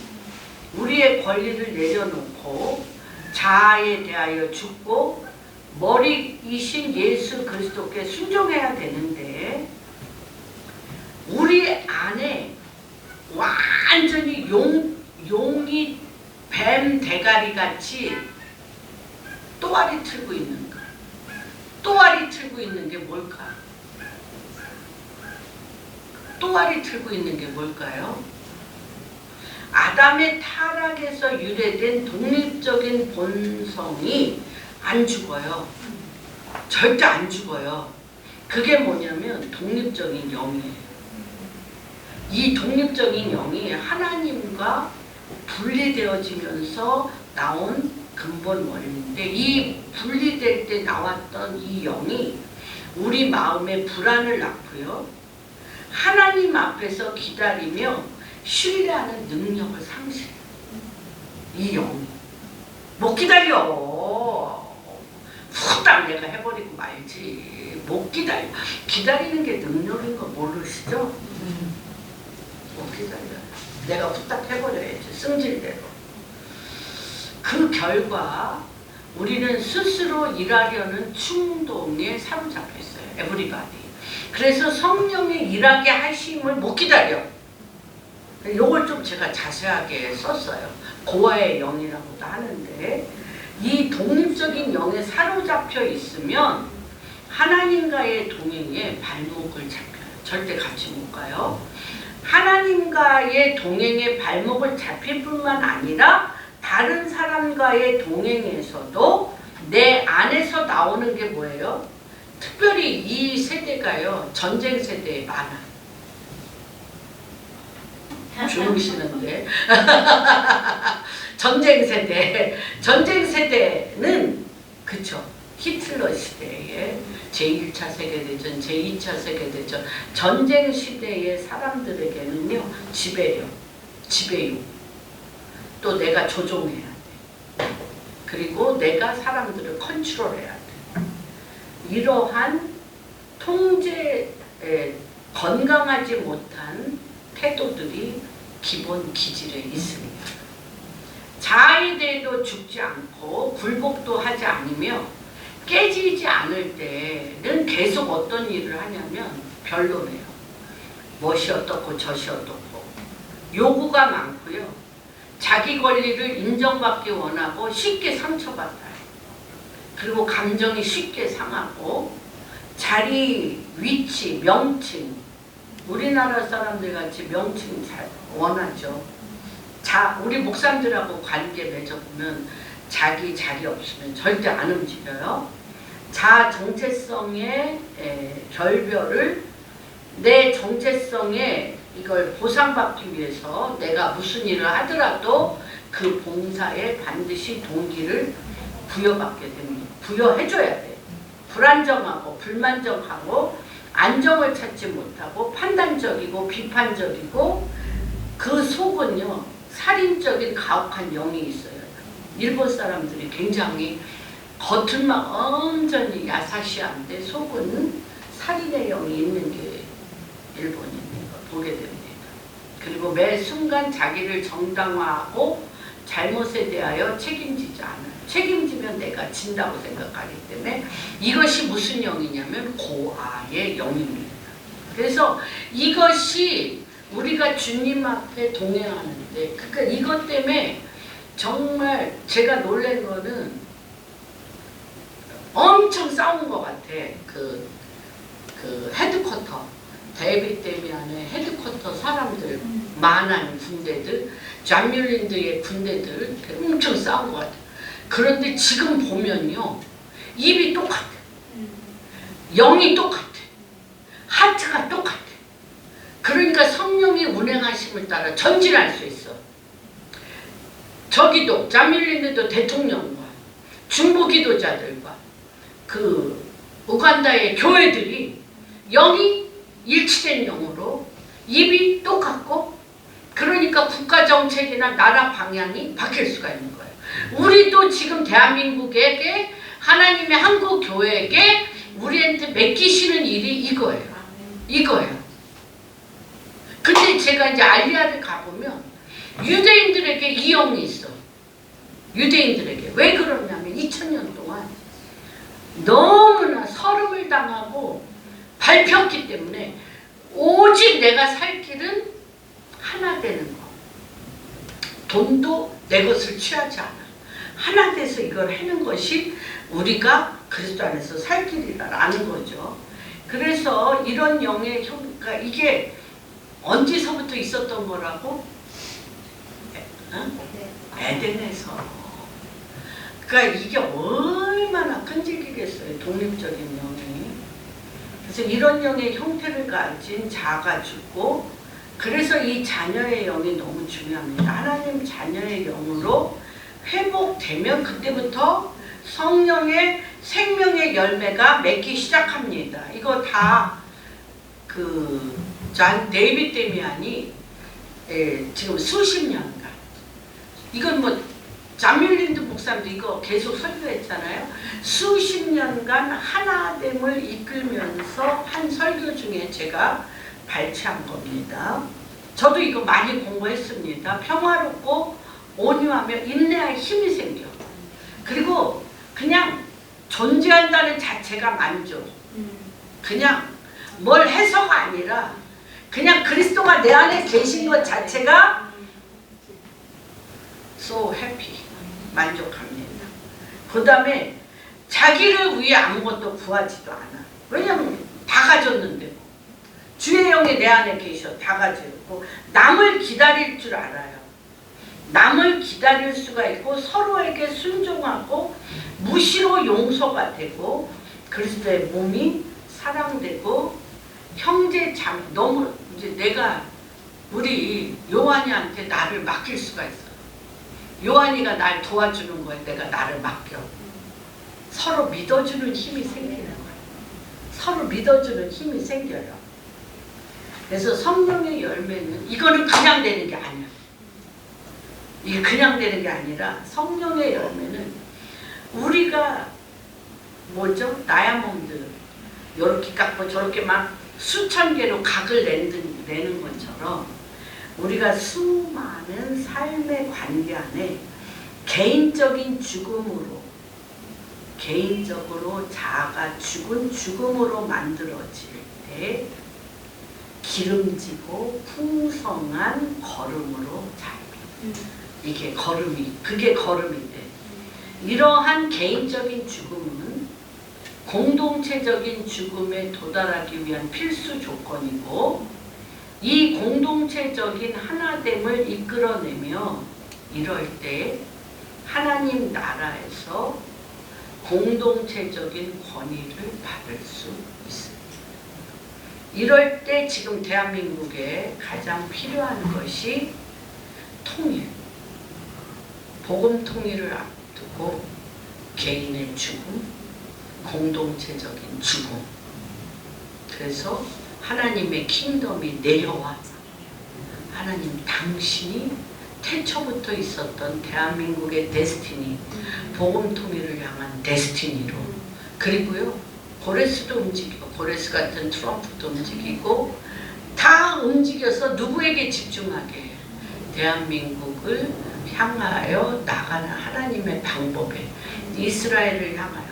[SPEAKER 3] 우리의 권리를 내려놓고 자아에 대하여 죽고 머리이신 예수 그리스도께 순종해야 되는데 우리 안에 완전히 용이 뱀 대가리 같이 또아리 틀고 있는 거. 또아리 틀고 있는 게 뭘까? 또아리 틀고 있는 게 뭘까요? 아담의 타락에서 유래된 독립적인 본성이 안 죽어요. 절대 안 죽어요. 그게 뭐냐면 독립적인 영이에요. 이 독립적인 영이 하나님과 분리되어지면서 나온 근본 원리인데, 이 분리될 때 나왔던 이 영이 우리 마음에 불안을 낳고요, 하나님 앞에서 기다리며 신뢰하는 능력을 상실해요. 이 영이 못 기다려. 후딱 내가 해버리고 말지. 못 기다려. 기다리는 게 능력인 거 모르시죠? 못 기다려. 내가 후딱 해버려야지. 승질대로. 그 결과 우리는 스스로 일하려는 충동에 사로잡혀 있어요. 에브리바디. 그래서 성령의 일하게 하심을 못 기다려. 요걸 좀 제가 자세하게 썼어요. 고아의 영이라고도 하는데, 이 독립적인 영에 사로잡혀 있으면 하나님과의 동행에 발목을 잡혀요. 절대 같이 못 가요. 하나님과의 동행에 발목을 잡힐 뿐만 아니라 다른 사람과의 동행에서도 내 안에서 나오는 게 뭐예요? 특별히 이 세대가요, 전쟁 세대에 많아. 주무시는데. 전쟁 세대는 그쵸, 히틀러 시대에 제1차 세계대전, 제2차 세계대전, 전쟁 시대의 사람들에게는요, 지배요. 또 내가 조종해야 돼. 그리고 내가 사람들을 컨트롤해야 돼. 이러한 통제에 건강하지 못한 태도들이 기본 기질에 있습니다. 자아에 대해도 죽지 않고 굴복도 하지 않으며 깨지지 않을 때는 계속 어떤 일을 하냐면 별로네요. 멋이 어떻고 저시 어떻고 요구가 많고요. 자기 권리를 인정받기 원하고 쉽게 상처받아요. 그리고 감정이 쉽게 상하고 자리, 위치, 명칭, 우리나라 사람들 같이 명칭 잘 원하죠. 우리 목사님들하고 관계 맺어보면 자기 자리 없으면 절대 안 움직여요. 자아 정체성의 결별을 내 정체성에 이걸 보상받기 위해서 내가 무슨 일을 하더라도 그 봉사에 반드시 동기를 부여받게 됩니다. 부여해줘야 돼. 불안정하고 불만족하고 안정을 찾지 못하고 판단적이고 비판적이고 그 속은요, 살인적인 가혹한 영이 있어요. 일본 사람들이 굉장히 겉은만 온전히 야사시한데 속은 살인의 영이 있는 게 일본입니다. 보게 됩니다. 그리고 매 순간 자기를 정당화하고 잘못에 대하여 책임지지 않아요. 책임지면 내가 진다고 생각하기 때문에 이것이 무슨 영이냐면 고아의 영입니다. 그래서 이것이 우리가 주님 앞에 동행하는데, 그러니까 이것 때문에 정말 제가 놀란 거는 엄청 싸운 것 같아. 그 헤드쿼터, 데이빗 데미안의 헤드쿼터 사람들, 만한 군대들, 존 뮬린드의 군대들 엄청 싸운 것 같아. 그런데 지금 보면요, 입이 똑같아. 영이 똑같아. 하트가 똑같아. 그러니까 성령의 운행하심을 따라 전진할 수 있어. 저기도 존 뮬린드도 대통령과 중보 기도자들과 그 우간다의 교회들이 영이 일치된 영으로 입이 똑같고, 그러니까 국가 정책이나 나라 방향이 바뀔 수가 있는 거예요. 우리도 지금 대한민국에게, 하나님의 한국 교회에게 우리한테 맡기시는 일이 이거예요. 근데 제가 이제 알리아를 가보면 유대인들에게 이 영이 있어. 유대인들에게. 왜 그러냐면 2000년 동안 너무나 서름을 당하고 밟혔기 때문에 오직 내가 살 길은 하나 되는 거. 돈도 내 것을 취하지 않아. 하나 돼서 이걸 하는 것이 우리가 그리스도 안에서 살 길이라는 거죠. 그래서 이런 영의 그러니까 이게 언제서부터 있었던 거라고? 에덴에서. 그러니까 이게 얼마나 끈질기겠어요, 독립적인 영이. 그래서 이런 영의 형태를 가진 자가 죽고, 그래서 이 자녀의 영이 너무 중요합니다. 하나님 자녀의 영으로 회복되면 그때부터 성령의 생명의 열매가 맺기 시작합니다. 이거 다 존 데이비드 데미안이 지금 수십 년간, 이건 뭐 자밀린드 목사님도 이거 계속 설교했잖아요. 수십 년간 하나됨을 이끌면서 한 설교 중에 제가 발췌한 겁니다. 저도 이거 많이 공부했습니다. 평화롭고 온유하며 인내할 힘이 생겨. 그리고 그냥 존재한다는 자체가 만족. 그냥 뭘 해서가 아니라 그냥 그리스도가 내 안에 계신 것 자체가 so happy, 만족합니다. 그 다음에 자기를 위해 아무것도 구하지도 않아. 왜냐면 다 가졌는데 뭐. 주의 영이 내 안에 계셔. 다 가지고 남을 기다릴 줄 알아요. 남을 기다릴 수가 있고 서로에게 순종하고 무시로 용서가 되고 그리스도의 몸이 사랑되고 형제 자매, 너무 이제 내가 우리 요한이한테 나를 맡길 수가 있어. 요한이가 날 도와주는 거에 내가 나를 맡겨. 서로 믿어주는 힘이 생기는 거예요. 서로 믿어주는 힘이 생겨요. 그래서 성령의 열매는 이거는 그냥 되는 게 아니야. 이게 그냥 되는 게 아니라 성령의 열매는 우리가 뭐죠? 다이아몬드 이렇게 깎고 저렇게 막 수천 개로 각을 내는 것처럼 우리가 수많은 삶의 관계 안에 개인적인 죽음으로, 개인적으로 자아가 죽은 죽음으로 만들어질 때 기름지고 풍성한 걸음으로 자라. 이게 그게 걸음이 돼. 이러한 개인적인 죽음은 공동체적인 죽음에 도달하기 위한 필수 조건이고 이 공동체적인 하나됨을 이끌어내며 이럴 때 하나님 나라에서 공동체적인 권위를 받을 수 있습니다. 이럴 때 지금 대한민국에 가장 필요한 것이 통일, 복음 통일을 앞두고 개인의 죽음, 공동체적인 죽음. 그래서 하나님의 킹덤이 내려와 하나님 당신이 태초부터 있었던 대한민국의 데스티니, 복음 통일을 향한 데스티니로, 그리고요 고레스도 움직이고 고레스 같은 트럼프도 움직이고 다 움직여서 누구에게 집중하게 해요? 대한민국을 향하여 나가는 하나님의 방법에 이스라엘을 향하여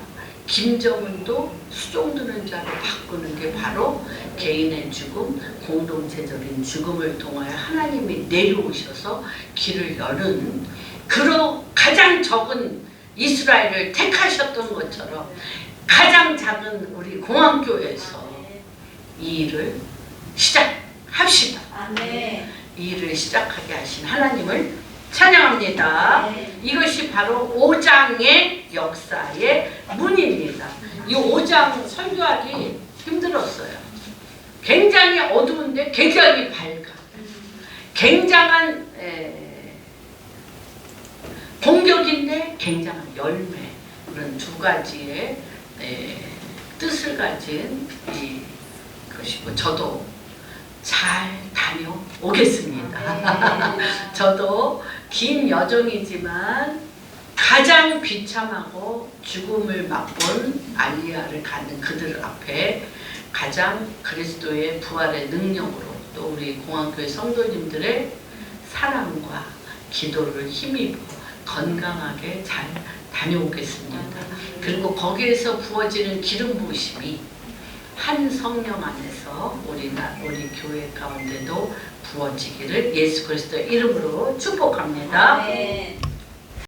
[SPEAKER 3] 김정은도 수종드는 자로 바꾸는 게 바로 개인의 죽음, 공동체적인 죽음을 통하여 하나님이 내려오셔서 길을 여는 가장 적은 이스라엘을 택하셨던 것처럼 가장 작은 우리 공항교회에서 이 일을 시작합시다. 이 일을 시작하게 하신 하나님을 찬양합니다. 이것이 바로 5장의 역사의 문입니다. 이 5장 설교하기 힘들었어요. 굉장히 어두운데 굉장히 밝아. 굉장한 공격인데 굉장한 열매. 그런 두 가지의 뜻을 가진 것이고 저도 잘 다녀오겠습니다. 저도 긴 여정이지만 가장 비참하고 죽음을 맛본 알리야를 가는 그들 앞에 가장 그리스도의 부활의 능력으로 또 우리 공항교회 성도님들의 사랑과 기도를 힘입어 건강하게 잘 다녀오겠습니다. 그리고 거기에서 부어지는 기름 부으심이 한 성령 안에서 우리 교회 가운데도 부어지기를 예수 그리스도의 이름으로 축복합니다.